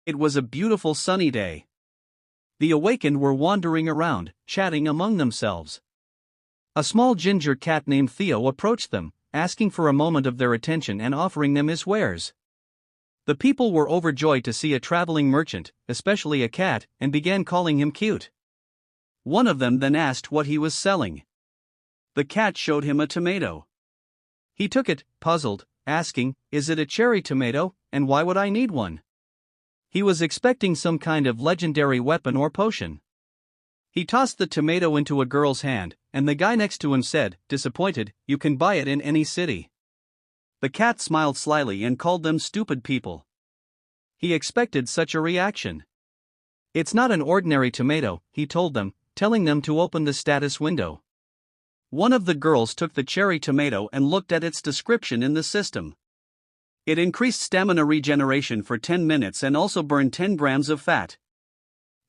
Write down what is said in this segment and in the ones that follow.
It was a beautiful sunny day. The awakened were wandering around, chatting among themselves. A small ginger cat named Theo approached them, asking for a moment of their attention and offering them his wares. The people were overjoyed to see a traveling merchant, especially a cat, and began calling him cute. One of them then asked what he was selling. The cat showed him a tomato. He took it, puzzled, asking, "Is it a cherry tomato, and why would I need one?" He was expecting some kind of legendary weapon or potion. He tossed the tomato into a girl's hand, and the guy next to him said, disappointed, "You can buy it in any city." The cat smiled slyly and called them stupid people. He expected such a reaction. "It's not an ordinary tomato," he told them, telling them to open the status window. One of the girls took the cherry tomato and looked at its description in the system. It increased stamina regeneration for 10 minutes and also burned 10 grams of fat.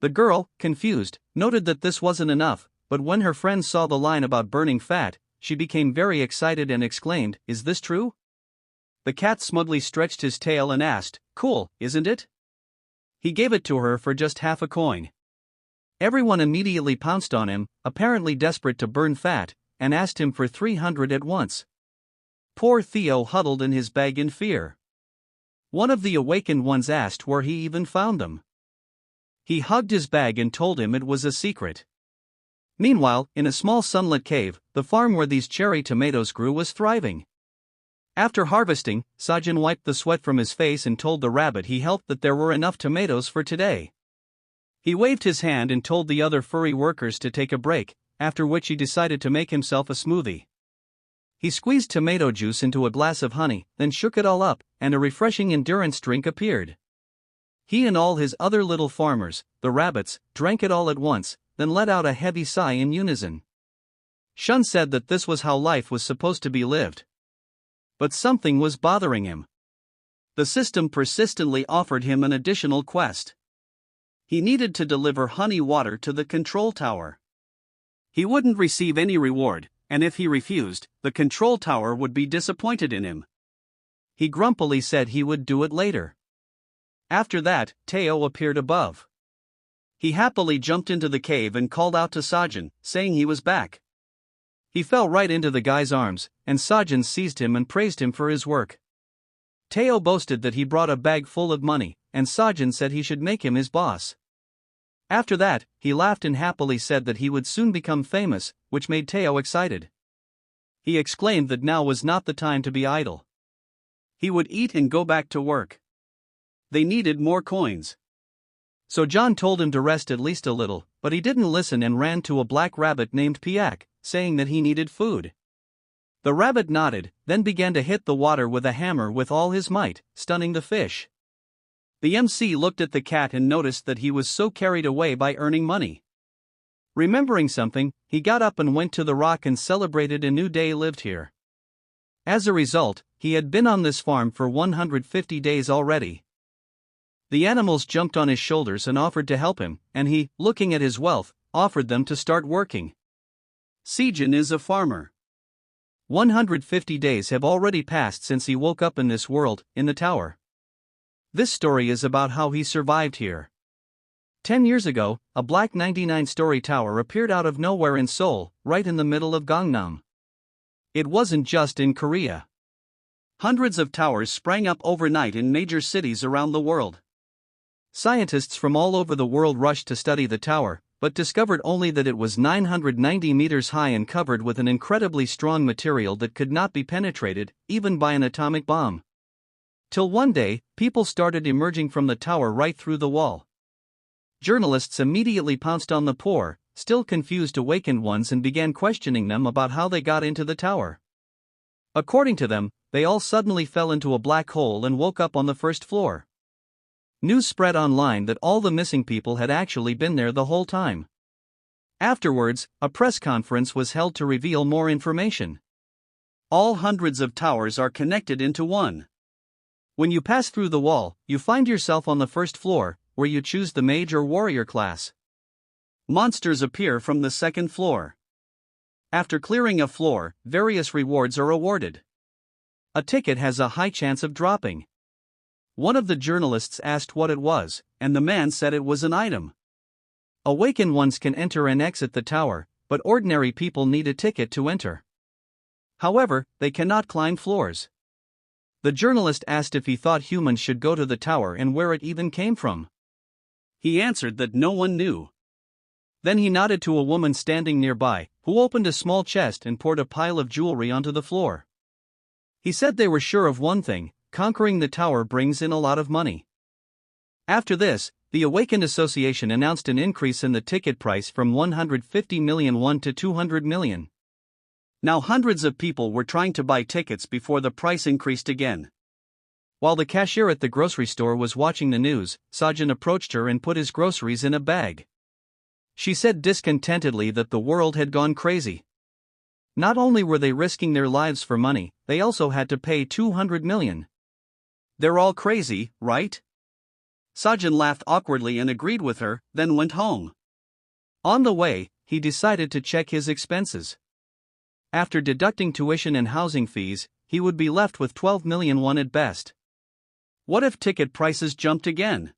The girl, confused, noted that this wasn't enough, but when her friends saw the line about burning fat, she became very excited and exclaimed, "Is this true?" The cat smugly stretched his tail and asked, "Cool, isn't it?" He gave it to her for just half a coin. Everyone immediately pounced on him, apparently desperate to burn fat, and asked him for 300 at once. Poor Theo huddled in his bag in fear. One of the awakened ones asked where he even found them. He hugged his bag and told him it was a secret. Meanwhile, in a small sunlit cave, the farm where these cherry tomatoes grew was thriving. After harvesting, Sajin wiped the sweat from his face and told the rabbit he helped that there were enough tomatoes for today. He waved his hand and told the other furry workers to take a break, after which he decided to make himself a smoothie. He squeezed tomato juice into a glass of honey, then shook it all up, and a refreshing endurance drink appeared. He and all his other little farmers, the rabbits, drank it all at once, then let out a heavy sigh in unison. Shun said that this was how life was supposed to be lived. But something was bothering him. The system persistently offered him an additional quest. He needed to deliver honey water to the control tower. He wouldn't receive any reward, and if he refused, the control tower would be disappointed in him. He grumpily said he would do it later. After that, Teo appeared above. He happily jumped into the cave and called out to Sajin, saying he was back. He fell right into the guy's arms, and Sajin seized him and praised him for his work. Teo boasted that he brought a bag full of money, and Sajin said he should make him his boss. After that, he laughed and happily said that he would soon become famous, which made Teo excited. He exclaimed that now was not the time to be idle. He would eat and go back to work. They needed more coins. So John told him to rest at least a little, but he didn't listen and ran to a black rabbit named Piak, saying that he needed food. The rabbit nodded, then began to hit the water with a hammer with all his might, stunning the fish. The MC looked at the cat and noticed that he was so carried away by earning money. Remembering something, he got up and went to the rock and celebrated a new day lived here. As a result, he had been on this farm for 150 days already. The animals jumped on his shoulders and offered to help him, and he, looking at his wealth, offered them to start working. Sejin is a farmer. 150 days have already passed since he woke up in this world, in the tower. This story is about how he survived here. 10 years ago, a black 99-story tower appeared out of nowhere in Seoul, right in the middle of Gangnam. It wasn't just in Korea. Hundreds of towers sprang up overnight in major cities around the world. Scientists from all over the world rushed to study the tower, but discovered only that it was 990 meters high and covered with an incredibly strong material that could not be penetrated, even by an atomic bomb. Till one day, people started emerging from the tower right through the wall. Journalists immediately pounced on the poor, still confused awakened ones and began questioning them about how they got into the tower. According to them, they all suddenly fell into a black hole and woke up on the first floor. News spread online that all the missing people had actually been there the whole time. Afterwards, a press conference was held to reveal more information. All hundreds of towers are connected into one. When you pass through the wall, you find yourself on the first floor, where you choose the mage or warrior class. Monsters appear from the second floor. After clearing a floor, various rewards are awarded. A ticket has a high chance of dropping. One of the journalists asked what it was, and the man said it was an item. Awakened ones can enter and exit the tower, but ordinary people need a ticket to enter. However, they cannot climb floors. The journalist asked if he thought humans should go to the tower and where it even came from. He answered that no one knew. Then he nodded to a woman standing nearby, who opened a small chest and poured a pile of jewelry onto the floor. He said they were sure of one thing: conquering the tower brings in a lot of money. After this, the Awakened Association announced an increase in the ticket price from 150 million won to 200 million. Now hundreds of people were trying to buy tickets before the price increased again. While the cashier at the grocery store was watching the news, Sajin approached her and put his groceries in a bag. She said discontentedly that the world had gone crazy. Not only were they risking their lives for money, they also had to pay 200 million. They're all crazy, right? Sajin laughed awkwardly and agreed with her, then went home. On the way, he decided to check his expenses. After deducting tuition and housing fees, he would be left with 12 million won at best. What if ticket prices jumped again?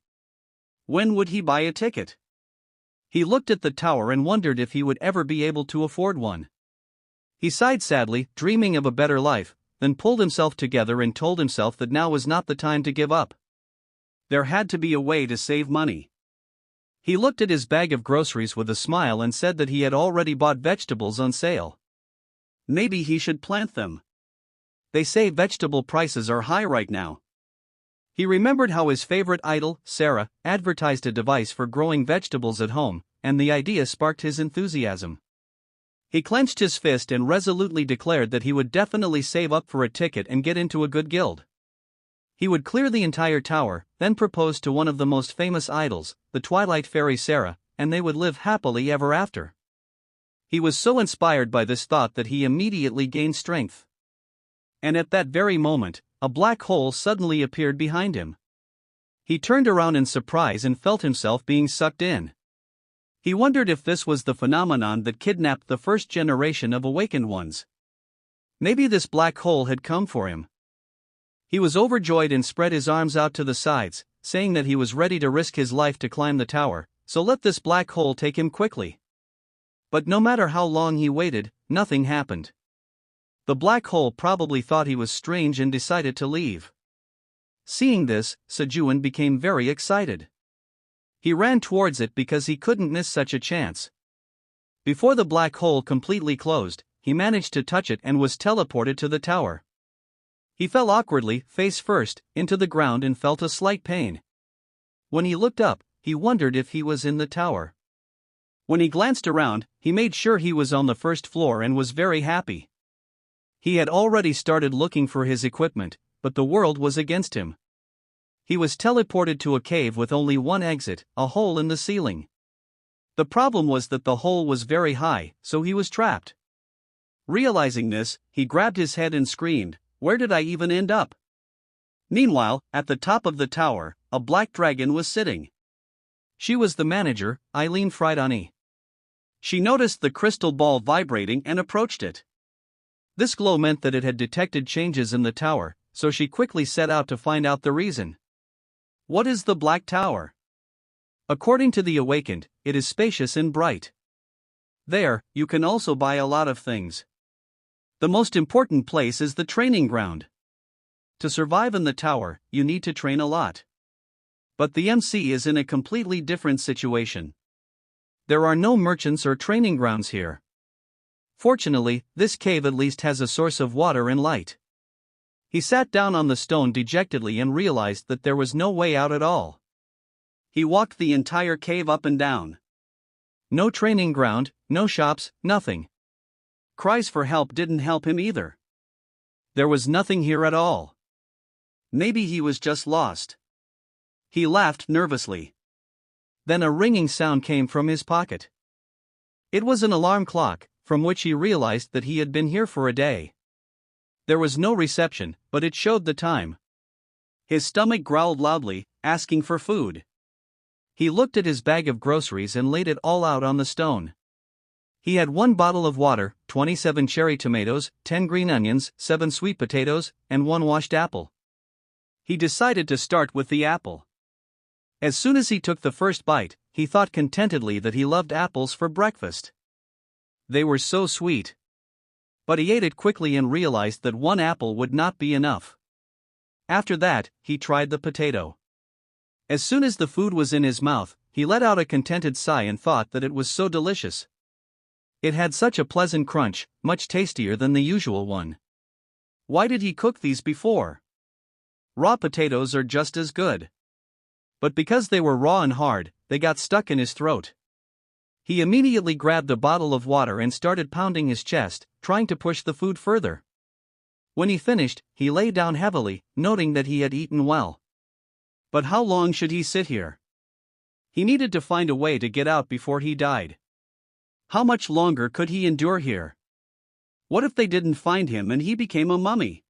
When would he buy a ticket? He looked at the tower and wondered if he would ever be able to afford one. He sighed sadly, dreaming of a better life, then pulled himself together and told himself that now was not the time to give up. There had to be a way to save money. He looked at his bag of groceries with a smile and said that he had already bought vegetables on sale. Maybe he should plant them. They say vegetable prices are high right now. He remembered how his favorite idol, Sarah, advertised a device for growing vegetables at home, and the idea sparked his enthusiasm. He clenched his fist and resolutely declared that he would definitely save up for a ticket and get into a good guild. He would clear the entire tower, then propose to one of the most famous idols, the Twilight Fairy Sarah, and they would live happily ever after. He was so inspired by this thought that he immediately gained strength. And at that very moment, a black hole suddenly appeared behind him. He turned around in surprise and felt himself being sucked in. He wondered if this was the phenomenon that kidnapped the first generation of awakened ones. Maybe this black hole had come for him. He was overjoyed and spread his arms out to the sides, saying that he was ready to risk his life to climb the tower, so let this black hole take him quickly. But no matter how long he waited, nothing happened. The black hole probably thought he was strange and decided to leave. Seeing this, Sejuan became very excited. He ran towards it because he couldn't miss such a chance. Before the black hole completely closed, he managed to touch it and was teleported to the tower. He fell awkwardly, face first, into the ground and felt a slight pain. When he looked up, he wondered if he was in the tower. When he glanced around, he made sure he was on the first floor and was very happy. He had already started looking for his equipment, but the world was against him. He was teleported to a cave with only one exit, a hole in the ceiling. The problem was that the hole was very high, so he was trapped. Realizing this, he grabbed his head and screamed, "Where did I even end up?" Meanwhile, at the top of the tower, a black dragon was sitting. She was the manager, Eileen Friedani. She noticed the crystal ball vibrating and approached it. This glow meant that it had detected changes in the tower, so she quickly set out to find out the reason. What is the Black Tower? According to the Awakened, it is spacious and bright. There, you can also buy a lot of things. The most important place is the training ground. To survive in the tower, you need to train a lot. But the MC is in a completely different situation. There are no merchants or training grounds here. Fortunately, this cave at least has a source of water and light. He sat down on the stone dejectedly and realized that there was no way out at all. He walked the entire cave up and down. No training ground, no shops, nothing. Cries for help didn't help him either. There was nothing here at all. Maybe he was just lost. He laughed nervously. Then a ringing sound came from his pocket. It was an alarm clock, from which he realized that he had been here for a day. There was no reception, but it showed the time. His stomach growled loudly, asking for food. He looked at his bag of groceries and laid it all out on the stone. He had 1 bottle of water, 27 cherry tomatoes, 10 green onions, 7 sweet potatoes, and 1 washed apple. He decided to start with the apple. As soon as he took the first bite, he thought contentedly that he loved apples for breakfast. They were so sweet. But he ate it quickly and realized that one apple would not be enough. After that, he tried the potato. As soon as the food was in his mouth, he let out a contented sigh and thought that it was so delicious. It had such a pleasant crunch, much tastier than the usual one. Why did he cook these before? Raw potatoes are just as good. But because they were raw and hard, they got stuck in his throat. He immediately grabbed a bottle of water and started pounding his chest, trying to push the food further. When he finished, he lay down heavily, noting that he had eaten well. But how long should he sit here? He needed to find a way to get out before he died. How much longer could he endure here? What if they didn't find him and he became a mummy?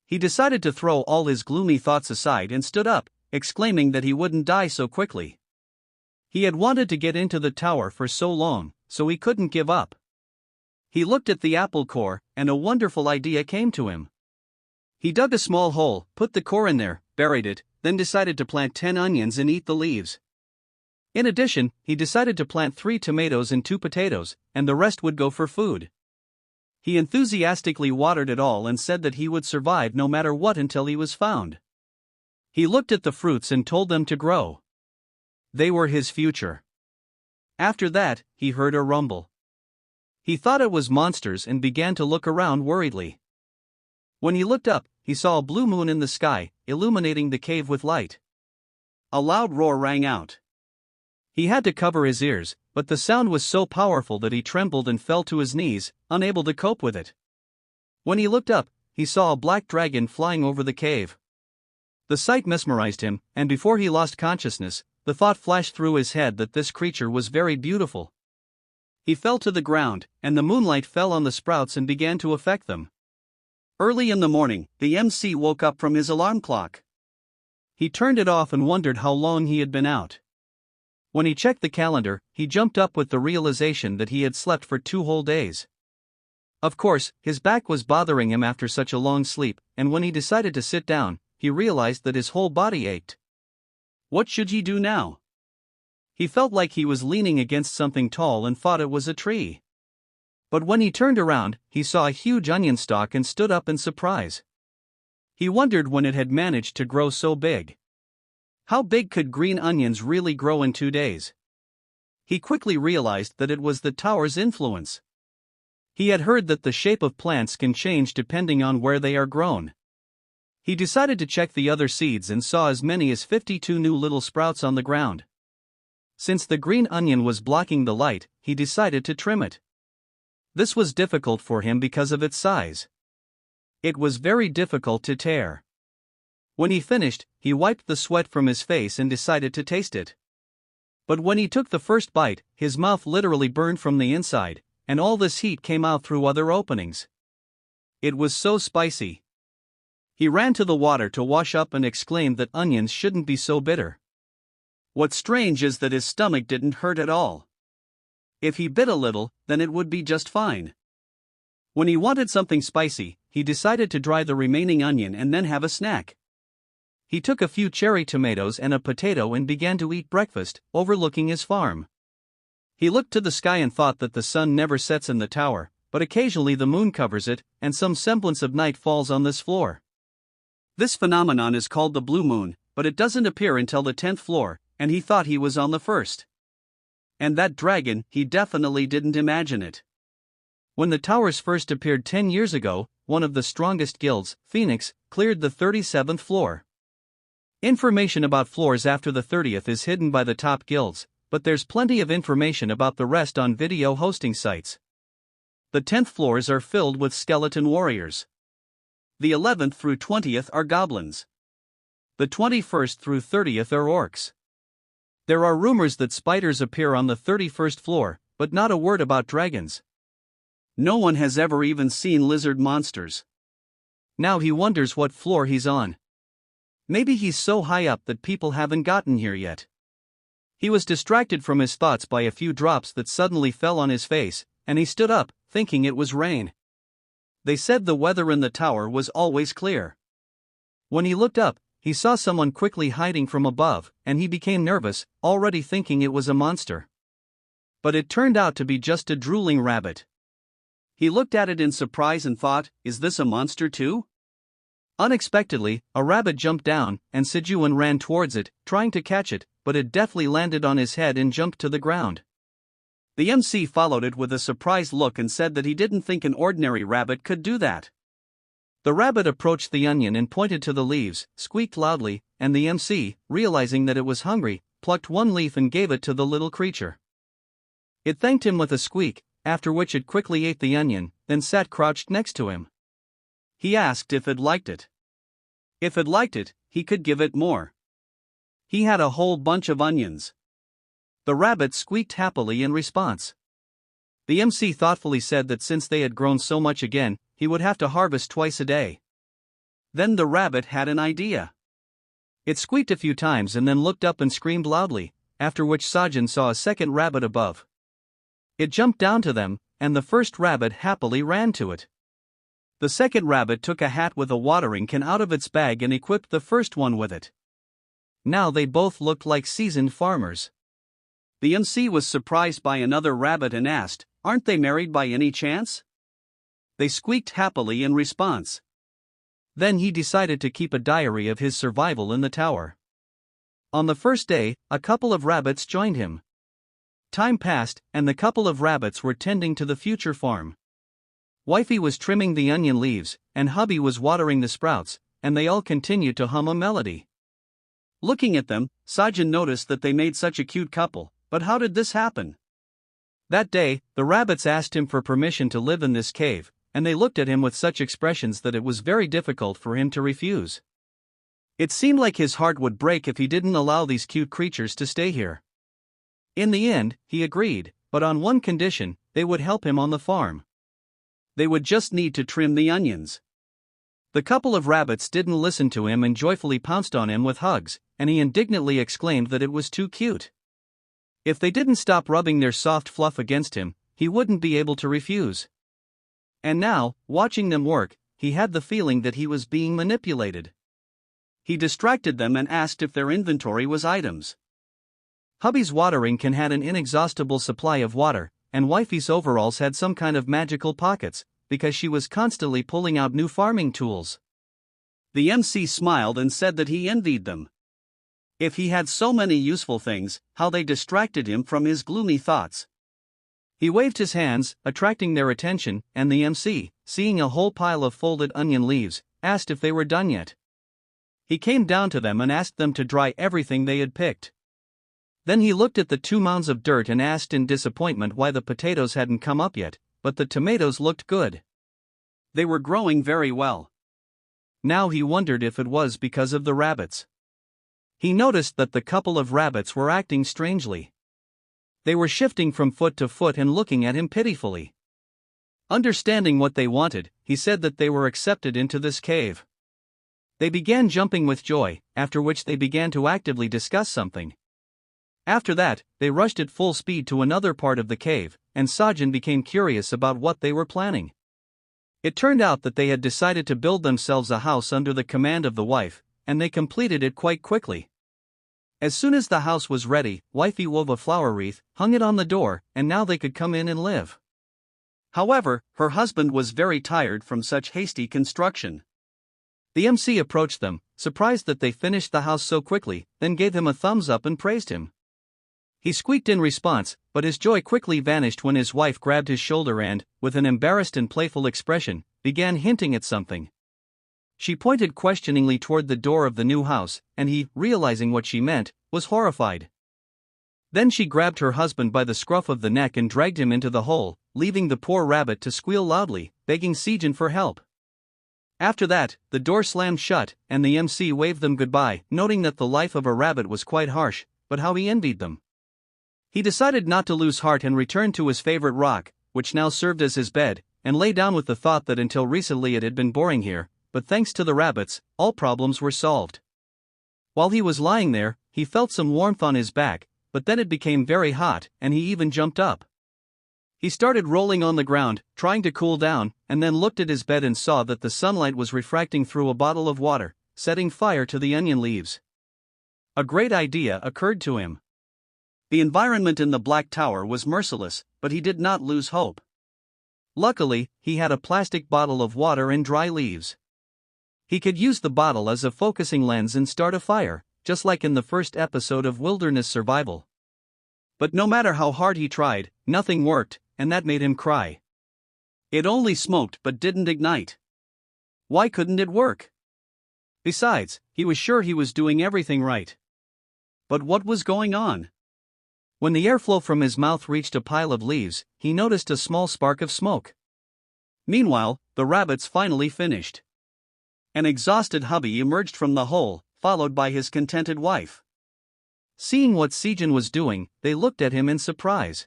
He decided to throw all his gloomy thoughts aside and stood up, exclaiming that he wouldn't die so quickly. He had wanted to get into the tower for so long, so he couldn't give up. He looked at the apple core, and a wonderful idea came to him. He dug a small hole, put the core in there, buried it, then decided to plant 10 onions and eat the leaves. In addition, he decided to plant 3 tomatoes and 2 potatoes, and the rest would go for food. He enthusiastically watered it all and said that he would survive no matter what until he was found. He looked at the fruits and told them to grow. They were his future. After that, he heard a rumble. He thought it was monsters and began to look around worriedly. When he looked up, he saw a blue moon in the sky, illuminating the cave with light. A loud roar rang out. He had to cover his ears, but the sound was so powerful that he trembled and fell to his knees, unable to cope with it. When he looked up, he saw a black dragon flying over the cave. The sight mesmerized him, and before he lost consciousness, the thought flashed through his head that this creature was very beautiful. He fell to the ground, and the moonlight fell on the sprouts and began to affect them. Early in the morning, the MC woke up from his alarm clock. He turned it off and wondered how long he had been out. When he checked the calendar, he jumped up with the realization that he had slept for 2 whole days. Of course, his back was bothering him after such a long sleep, and when he decided to sit down, he realized that his whole body ached. What should he do now? He felt like he was leaning against something tall and thought it was a tree. But when he turned around, he saw a huge onion stalk and stood up in surprise. He wondered when it had managed to grow so big. How big could green onions really grow in 2 days? He quickly realized that it was the tower's influence. He had heard that the shape of plants can change depending on where they are grown. He decided to check the other seeds and saw as many as 52 new little sprouts on the ground. Since the green onion was blocking the light, he decided to trim it. This was difficult for him because of its size. It was very difficult to tear. When he finished, he wiped the sweat from his face and decided to taste it. But when he took the first bite, his mouth literally burned from the inside, and all this heat came out through other openings. It was so spicy. He ran to the water to wash up and exclaimed that onions shouldn't be so bitter. What's strange is that his stomach didn't hurt at all. If he bit a little, then it would be just fine. When he wanted something spicy, he decided to dry the remaining onion and then have a snack. He took a few cherry tomatoes and a potato and began to eat breakfast, overlooking his farm. He looked to the sky and thought that the sun never sets in the tower, but occasionally the moon covers it, and some semblance of night falls on this floor. This phenomenon is called the blue moon, but it doesn't appear until the 10th floor, and he thought he was on the first. And that dragon, he definitely didn't imagine it. When the towers first appeared 10 years ago, one of the strongest guilds, Phoenix, cleared the 37th floor. Information about floors after the 30th is hidden by the top guilds, but there's plenty of information about the rest on video hosting sites. The 10th floors are filled with skeleton warriors. The 11th through 20th are goblins. The 21st through 30th are orcs. There are rumors that spiders appear on the 31st floor, but not a word about dragons. No one has ever even seen lizard monsters. Now he wonders what floor he's on. Maybe he's so high up that people haven't gotten here yet. He was distracted from his thoughts by a few drops that suddenly fell on his face, and he stood up, thinking it was rain. They said the weather in the tower was always clear. When he looked up, he saw someone quickly hiding from above, and he became nervous, already thinking it was a monster. But it turned out to be just a drooling rabbit. He looked at it in surprise and thought, "Is this a monster too?" Unexpectedly, a rabbit jumped down, and Sijuan ran towards it, trying to catch it, but it deftly landed on his head and jumped to the ground. The MC followed it with a surprised look and said that he didn't think an ordinary rabbit could do that. The rabbit approached the onion and pointed to the leaves, squeaked loudly, and the MC, realizing that it was hungry, plucked one leaf and gave it to the little creature. It thanked him with a squeak, after which it quickly ate the onion, then sat crouched next to him. He asked if it liked it. If it liked it, he could give it more. He had a whole bunch of onions. The rabbit squeaked happily in response. The MC thoughtfully said that since they had grown so much again, he would have to harvest twice a day. Then the rabbit had an idea. It squeaked a few times and then looked up and screamed loudly, after which Sajin saw a second rabbit above. It jumped down to them, and the first rabbit happily ran to it. The second rabbit took a hat with a watering can out of its bag and equipped the first one with it. Now they both looked like seasoned farmers. The MC was surprised by another rabbit and asked, "Aren't they married by any chance?" They squeaked happily in response. Then he decided to keep a diary of his survival in the tower. On the first day, a couple of rabbits joined him. Time passed, and the couple of rabbits were tending to the future farm. Wifey was trimming the onion leaves, and hubby was watering the sprouts, and they all continued to hum a melody. Looking at them, Sajin noticed that they made such a cute couple, but how did this happen? That day, the rabbits asked him for permission to live in this cave, and they looked at him with such expressions that it was very difficult for him to refuse. It seemed like his heart would break if he didn't allow these cute creatures to stay here. In the end, he agreed, but on one condition: they would help him on the farm. They would just need to trim the onions. The couple of rabbits didn't listen to him and joyfully pounced on him with hugs, and he indignantly exclaimed that it was too cute. If they didn't stop rubbing their soft fluff against him, he wouldn't be able to refuse. And now, watching them work, he had the feeling that he was being manipulated. He distracted them and asked if their inventory was items. Hubby's watering can had an inexhaustible supply of water, and wifey's overalls had some kind of magical pockets, because she was constantly pulling out new farming tools. The MC smiled and said that he envied them. If he had so many useful things, how they distracted him from his gloomy thoughts. He waved his hands, attracting their attention, and the MC, seeing a whole pile of folded onion leaves, asked if they were done yet. He came down to them and asked them to dry everything they had picked. Then he looked at the 2 mounds of dirt and asked in disappointment why the potatoes hadn't come up yet, but the tomatoes looked good. They were growing very well. Now he wondered if it was because of the rabbits. He noticed that the couple of rabbits were acting strangely. They were shifting from foot to foot and looking at him pitifully. Understanding what they wanted, he said that they were accepted into this cave. They began jumping with joy, after which they began to actively discuss something. After that, they rushed at full speed to another part of the cave, and Sajin became curious about what they were planning. It turned out that they had decided to build themselves a house under the command of the wife, and they completed it quite quickly. As soon as the house was ready, wifey wove a flower wreath, hung it on the door, and now they could come in and live. However, her husband was very tired from such hasty construction. The MC approached them, surprised that they finished the house so quickly, then gave him a thumbs up and praised him. He squeaked in response, but his joy quickly vanished when his wife grabbed his shoulder and, with an embarrassed and playful expression, began hinting at something. She pointed questioningly toward the door of the new house, and he, realizing what she meant, was horrified. Then she grabbed her husband by the scruff of the neck and dragged him into the hole, leaving the poor rabbit to squeal loudly, begging Sajin for help. After that, the door slammed shut, and the MC waved them goodbye, noting that the life of a rabbit was quite harsh, but how he envied them. He decided not to lose heart and returned to his favorite rock, which now served as his bed, and lay down with the thought that until recently it had been boring here, but thanks to the rabbits, all problems were solved. While he was lying there, he felt some warmth on his back, but then it became very hot, and he even jumped up. He started rolling on the ground, trying to cool down, and then looked at his bed and saw that the sunlight was refracting through a bottle of water, setting fire to the onion leaves. A great idea occurred to him. The environment in the Black Tower was merciless, but he did not lose hope. Luckily, he had a plastic bottle of water and dry leaves. He could use the bottle as a focusing lens and start a fire, just like in the first episode of Wilderness Survival. But no matter how hard he tried, nothing worked, and that made him cry. It only smoked but didn't ignite. Why couldn't it work? Besides, he was sure he was doing everything right. But what was going on? When the airflow from his mouth reached a pile of leaves, he noticed a small spark of smoke. Meanwhile, the rabbits finally finished. An exhausted hubby emerged from the hole, followed by his contented wife. Seeing what Sejin was doing, they looked at him in surprise.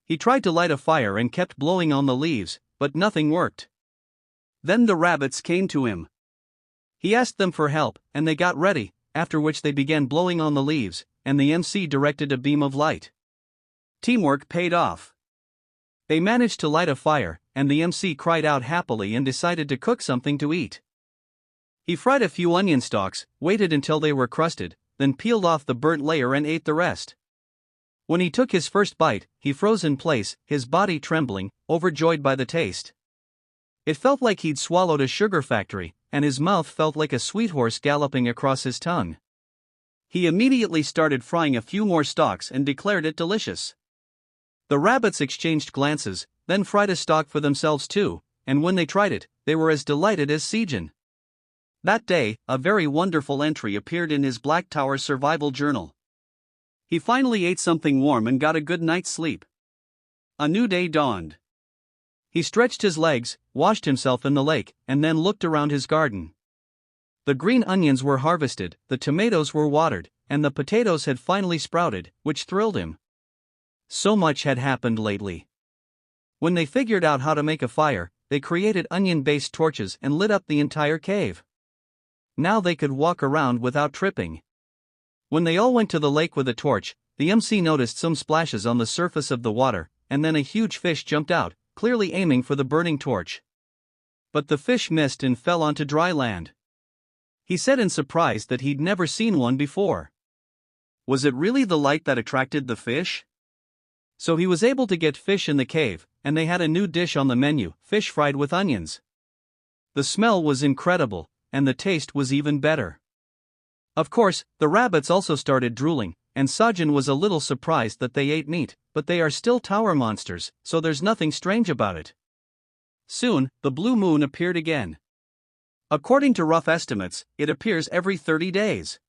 He tried to light a fire and kept blowing on the leaves, but nothing worked. Then the rabbits came to him. He asked them for help, and they got ready, after which they began blowing on the leaves, and the MC directed a beam of light. Teamwork paid off. They managed to light a fire, and the MC cried out happily and decided to cook something to eat. He fried a few onion stalks, waited until they were crusted, then peeled off the burnt layer and ate the rest. When he took his first bite, he froze in place, his body trembling, overjoyed by the taste. It felt like he'd swallowed a sugar factory, and his mouth felt like a sweet horse galloping across his tongue. He immediately started frying a few more stalks and declared it delicious. The rabbits exchanged glances, then fried a stalk for themselves too, and when they tried it, they were as delighted as Sejin. That day, a very wonderful entry appeared in his Black Tower survival journal. He finally ate something warm and got a good night's sleep. A new day dawned. He stretched his legs, washed himself in the lake, and then looked around his garden. The green onions were harvested, the tomatoes were watered, and the potatoes had finally sprouted, which thrilled him. So much had happened lately. When they figured out how to make a fire, they created onion-based torches and lit up the entire cave. Now they could walk around without tripping. When they all went to the lake with a torch, the MC noticed some splashes on the surface of the water, and then a huge fish jumped out, clearly aiming for the burning torch. But the fish missed and fell onto dry land. He said in surprise that he'd never seen one before. Was it really the light that attracted the fish? So he was able to get fish in the cave, and they had a new dish on the menu, fish fried with onions. The smell was incredible, and the taste was even better. Of course, the rabbits also started drooling, and Sejin was a little surprised that they ate meat, but they are still tower monsters, so there's nothing strange about it. Soon, the blue moon appeared again. According to rough estimates, it appears every 30 days.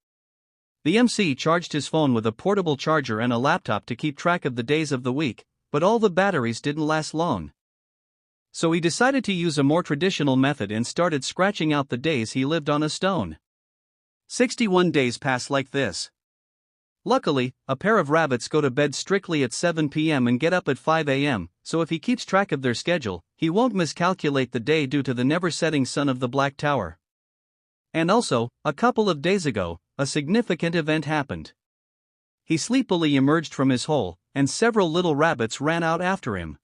The MC charged his phone with a portable charger and a laptop to keep track of the days of the week, but all the batteries didn't last long. So he decided to use a more traditional method and started scratching out the days he lived on a stone. 61 days pass like this. Luckily, a pair of rabbits go to bed strictly at 7 p.m. and get up at 5 a.m., so if he keeps track of their schedule, he won't miscalculate the day due to the never-setting sun of the Black Tower. And also, a couple of days ago, a significant event happened. He sleepily emerged from his hole, and several little rabbits ran out after him.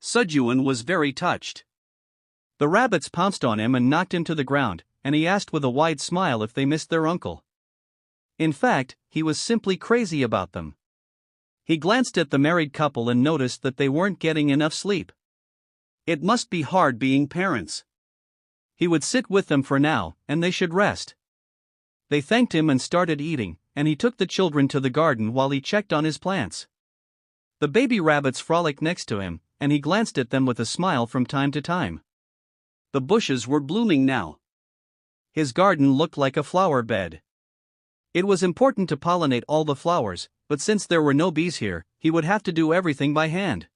Sejun was very touched. The rabbits pounced on him and knocked him to the ground, and he asked with a wide smile if they missed their uncle. In fact, he was simply crazy about them. He glanced at the married couple and noticed that they weren't getting enough sleep. It must be hard being parents. He would sit with them for now, and they should rest. They thanked him and started eating, and he took the children to the garden while he checked on his plants. The baby rabbits frolicked next to him, and he glanced at them with a smile from time to time. The bushes were blooming now. His garden looked like a flower bed. It was important to pollinate all the flowers, but since there were no bees here, he would have to do everything by hand.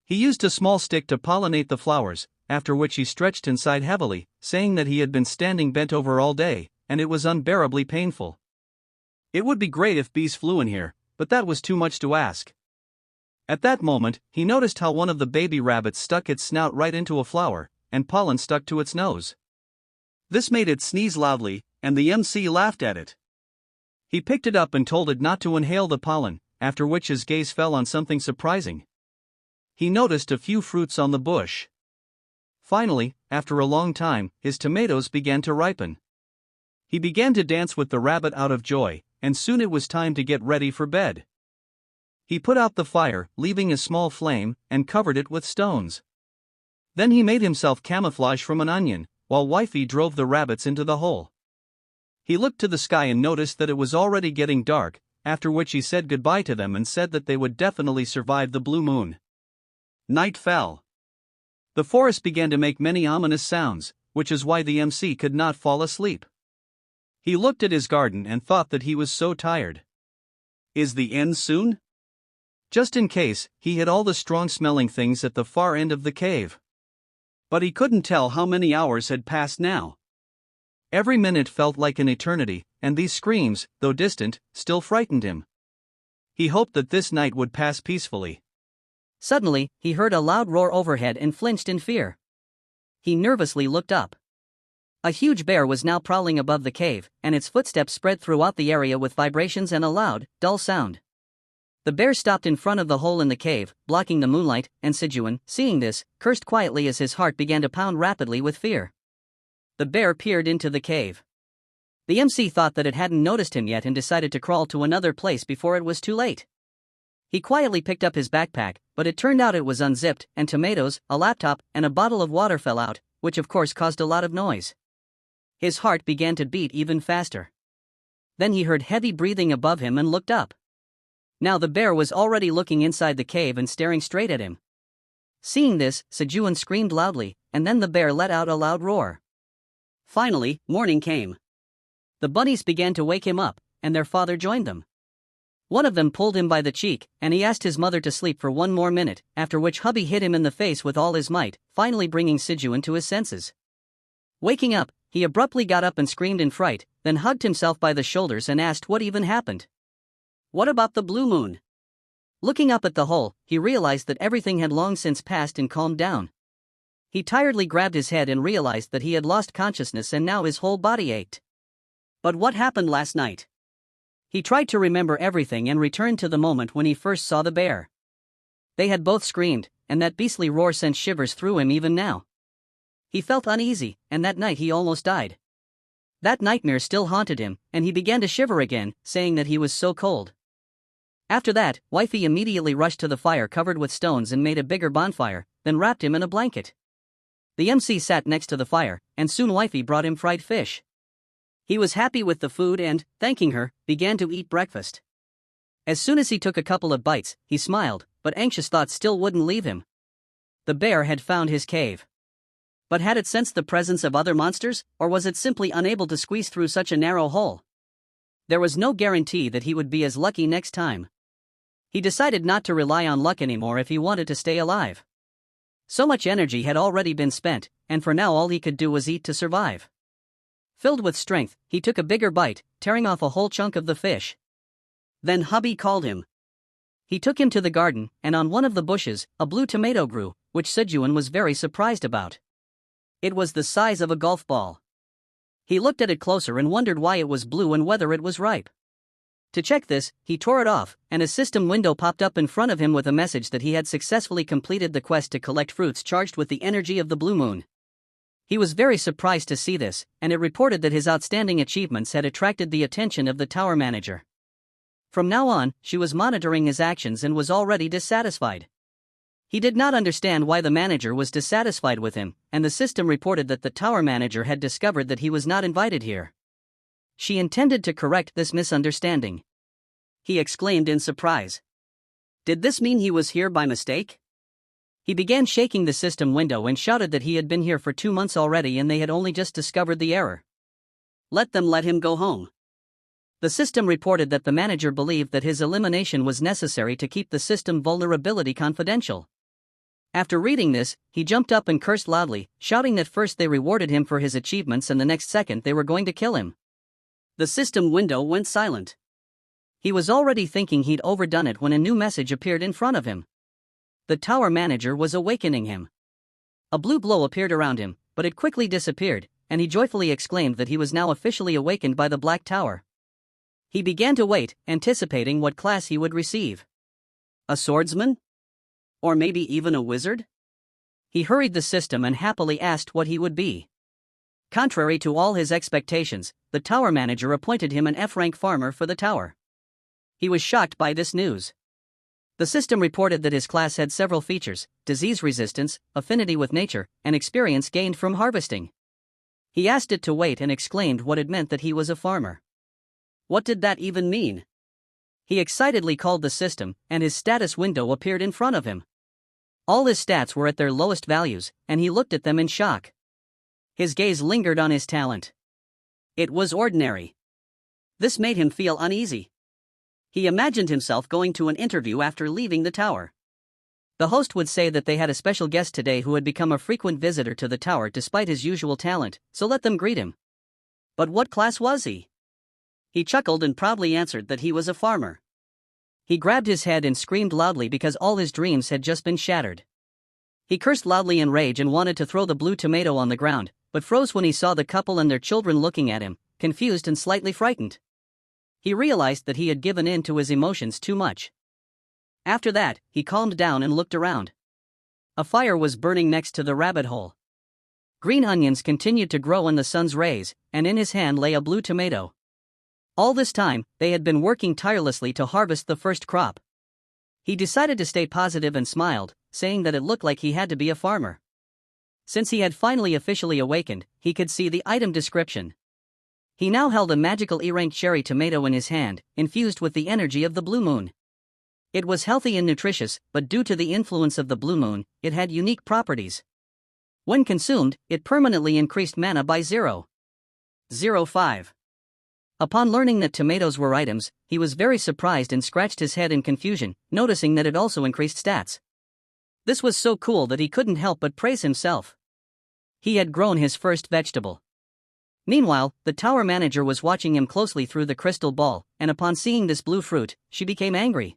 He used a small stick to pollinate the flowers, after which he stretched and sighed heavily, saying that he had been standing bent over all day, and it was unbearably painful. It would be great if bees flew in here, but that was too much to ask. At that moment, he noticed how one of the baby rabbits stuck its snout right into a flower, and pollen stuck to its nose. This made it sneeze loudly, and the MC laughed at it. He picked it up and told it not to inhale the pollen, after which his gaze fell on something surprising. He noticed a few fruits on the bush. Finally, after a long time, his tomatoes began to ripen. He began to dance with the rabbit out of joy, and soon it was time to get ready for bed. He put out the fire, leaving a small flame, and covered it with stones. Then he made himself camouflage from an onion, while wifey drove the rabbits into the hole. He looked to the sky and noticed that it was already getting dark, after which he said goodbye to them and said that they would definitely survive the blue moon. Night fell. The forest began to make many ominous sounds, which is why the MC could not fall asleep. He looked at his garden and thought that he was so tired. Is the end soon? Just in case, he hid all the strong-smelling things at the far end of the cave. But he couldn't tell how many hours had passed now. Every minute felt like an eternity, and these screams, though distant, still frightened him. He hoped that this night would pass peacefully. Suddenly, he heard a loud roar overhead and flinched in fear. He nervously looked up. A huge bear was now prowling above the cave, and its footsteps spread throughout the area with vibrations and a loud, dull sound. The bear stopped in front of the hole in the cave, blocking the moonlight, and Sijuan, seeing this, cursed quietly as his heart began to pound rapidly with fear. The bear peered into the cave. The MC thought that it hadn't noticed him yet and decided to crawl to another place before it was too late. He quietly picked up his backpack, but it turned out it was unzipped, and tomatoes, a laptop, and a bottle of water fell out, which of course caused a lot of noise. His heart began to beat even faster. Then he heard heavy breathing above him and looked up. Now the bear was already looking inside the cave and staring straight at him. Seeing this, Sijuan screamed loudly, and then the bear let out a loud roar. Finally, morning came. The bunnies began to wake him up, and their father joined them. One of them pulled him by the cheek, and he asked his mother to sleep for one more minute, after which hubby hit him in the face with all his might, finally bringing Sijuan to his senses. Waking up, he abruptly got up and screamed in fright, then hugged himself by the shoulders and asked what even happened. What about the blue moon? Looking up at the hole, he realized that everything had long since passed and calmed down. He tiredly grabbed his head and realized that he had lost consciousness and now his whole body ached. But what happened last night? He tried to remember everything and returned to the moment when he first saw the bear. They had both screamed, and that beastly roar sent shivers through him even now. He felt uneasy, and that night he almost died. That nightmare still haunted him, and he began to shiver again, saying that he was so cold. After that, wifey immediately rushed to the fire covered with stones and made a bigger bonfire, then wrapped him in a blanket. The MC sat next to the fire, and soon wifey brought him fried fish. He was happy with the food and, thanking her, began to eat breakfast. As soon as he took a couple of bites, he smiled, but anxious thoughts still wouldn't leave him. The bear had found his cave. But had it sensed the presence of other monsters, or was it simply unable to squeeze through such a narrow hole? There was no guarantee that he would be as lucky next time. He decided not to rely on luck anymore if he wanted to stay alive. So much energy had already been spent, and for now all he could do was eat to survive. Filled with strength, he took a bigger bite, tearing off a whole chunk of the fish. Then hubby called him. He took him to the garden, and on one of the bushes, a blue tomato grew, which Sijuan was very surprised about. It was the size of a golf ball. He looked at it closer and wondered why it was blue and whether it was ripe. To check this, he tore it off, and a system window popped up in front of him with a message that he had successfully completed the quest to collect fruits charged with the energy of the blue moon. He was very surprised to see this, and it reported that his outstanding achievements had attracted the attention of the tower manager. From now on, she was monitoring his actions and was already dissatisfied. He did not understand why the manager was dissatisfied with him, and the system reported that the tower manager had discovered that he was not invited here. She intended to correct this misunderstanding. He exclaimed in surprise. Did this mean he was here by mistake? He began shaking the system window and shouted that he had been here for 2 months already and they had only just discovered the error. Let him go home. The system reported that the manager believed that his elimination was necessary to keep the system vulnerability confidential. After reading this, he jumped up and cursed loudly, shouting that first they rewarded him for his achievements and the next second they were going to kill him. The system window went silent. He was already thinking he'd overdone it when a new message appeared in front of him. The tower manager was awakening him. A blue glow appeared around him, but it quickly disappeared, and he joyfully exclaimed that he was now officially awakened by the Black Tower. He began to wait, anticipating what class he would receive. A swordsman? Or maybe even a wizard? He hurried the system and happily asked what he would be. Contrary to all his expectations, the tower manager appointed him an F-rank farmer for the tower. He was shocked by this news. The system reported that his class had several features: disease resistance, affinity with nature, and experience gained from harvesting. He asked it to wait and exclaimed what it meant that he was a farmer. What did that even mean? He excitedly called the system, and his status window appeared in front of him. All his stats were at their lowest values, and he looked at them in shock. His gaze lingered on his talent. It was ordinary. This made him feel uneasy. He imagined himself going to an interview after leaving the tower. The host would say that they had a special guest today who had become a frequent visitor to the tower despite his usual talent, so let them greet him. But what class was he? He chuckled and proudly answered that he was a farmer. He grabbed his head and screamed loudly because all his dreams had just been shattered. He cursed loudly in rage and wanted to throw the blue tomato on the ground, but froze when he saw the couple and their children looking at him, confused and slightly frightened. He realized that he had given in to his emotions too much. After that, he calmed down and looked around. A fire was burning next to the rabbit hole. Green onions continued to grow in the sun's rays, and in his hand lay a blue tomato. All this time, they had been working tirelessly to harvest the first crop. He decided to stay positive and smiled, saying that it looked like he had to be a farmer. Since he had finally officially awakened, he could see the item description. He now held a magical E-rank cherry tomato in his hand, infused with the energy of the blue moon. It was healthy and nutritious, but due to the influence of the blue moon, it had unique properties. When consumed, it permanently increased mana by 0.05. Upon learning that tomatoes were items, he was very surprised and scratched his head in confusion, noticing that it also increased stats. This was so cool that he couldn't help but praise himself. He had grown his first vegetable. Meanwhile, the tower manager was watching him closely through the crystal ball, and upon seeing this blue fruit, she became angry.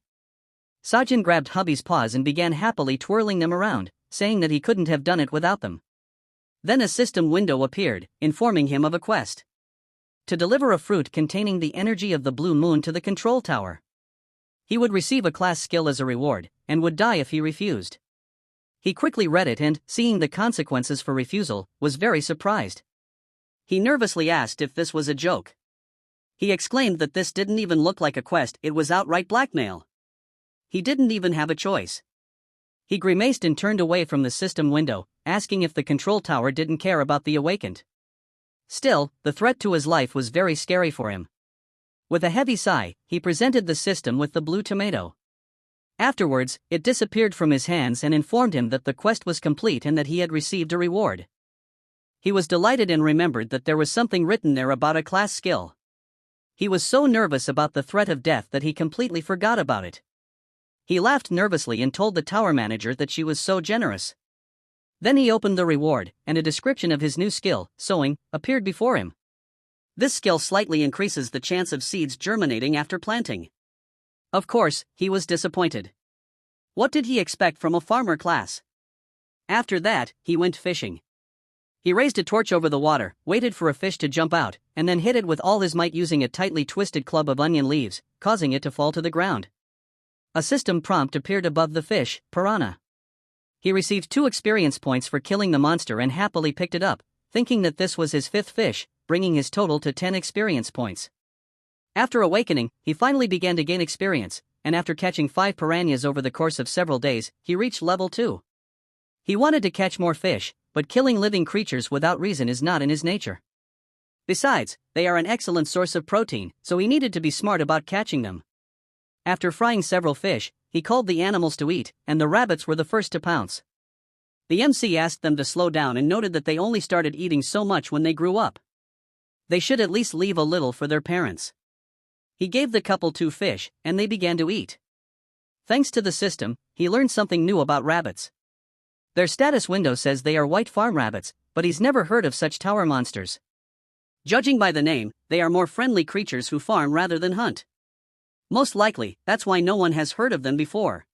Sajin grabbed hubby's paws and began happily twirling them around, saying that he couldn't have done it without them. Then a system window appeared, informing him of a quest. To deliver a fruit containing the energy of the blue moon to the control tower. He would receive a class skill as a reward, and would die if he refused. He quickly read it and, seeing the consequences for refusal, was very surprised. He nervously asked if this was a joke. He exclaimed that this didn't even look like a quest, it was outright blackmail. He didn't even have a choice. He grimaced and turned away from the system window, asking if the control tower didn't care about the awakened. Still, the threat to his life was very scary for him. With a heavy sigh, he presented the system with the blue tomato. Afterwards, it disappeared from his hands and informed him that the quest was complete and that he had received a reward. He was delighted and remembered that there was something written there about a class skill. He was so nervous about the threat of death that he completely forgot about it. He laughed nervously and told the tower manager that she was so generous. Then he opened the reward, and a description of his new skill, sowing, appeared before him. This skill slightly increases the chance of seeds germinating after planting. Of course, he was disappointed. What did he expect from a farmer class? After that, he went fishing. He raised a torch over the water, waited for a fish to jump out, and then hit it with all his might using a tightly twisted club of onion leaves, causing it to fall to the ground. A system prompt appeared above the fish, piranha. He received 2 experience points for killing the monster and happily picked it up, thinking that this was his 5th fish, bringing his total to 10 experience points. After awakening, he finally began to gain experience, and after catching 5 piranhas over the course of several days, he reached level 2. He wanted to catch more fish, but killing living creatures without reason is not in his nature. Besides, they are an excellent source of protein, so he needed to be smart about catching them. After frying several fish, he called the animals to eat, and the rabbits were the first to pounce. The MC asked them to slow down and noted that they only started eating so much when they grew up. They should at least leave a little for their parents. He gave the couple 2 fish, and they began to eat. Thanks to the system, he learned something new about rabbits. Their status window says they are white farm rabbits, but he's never heard of such tower monsters. Judging by the name, they are more friendly creatures who farm rather than hunt. Most likely, that's why no one has heard of them before.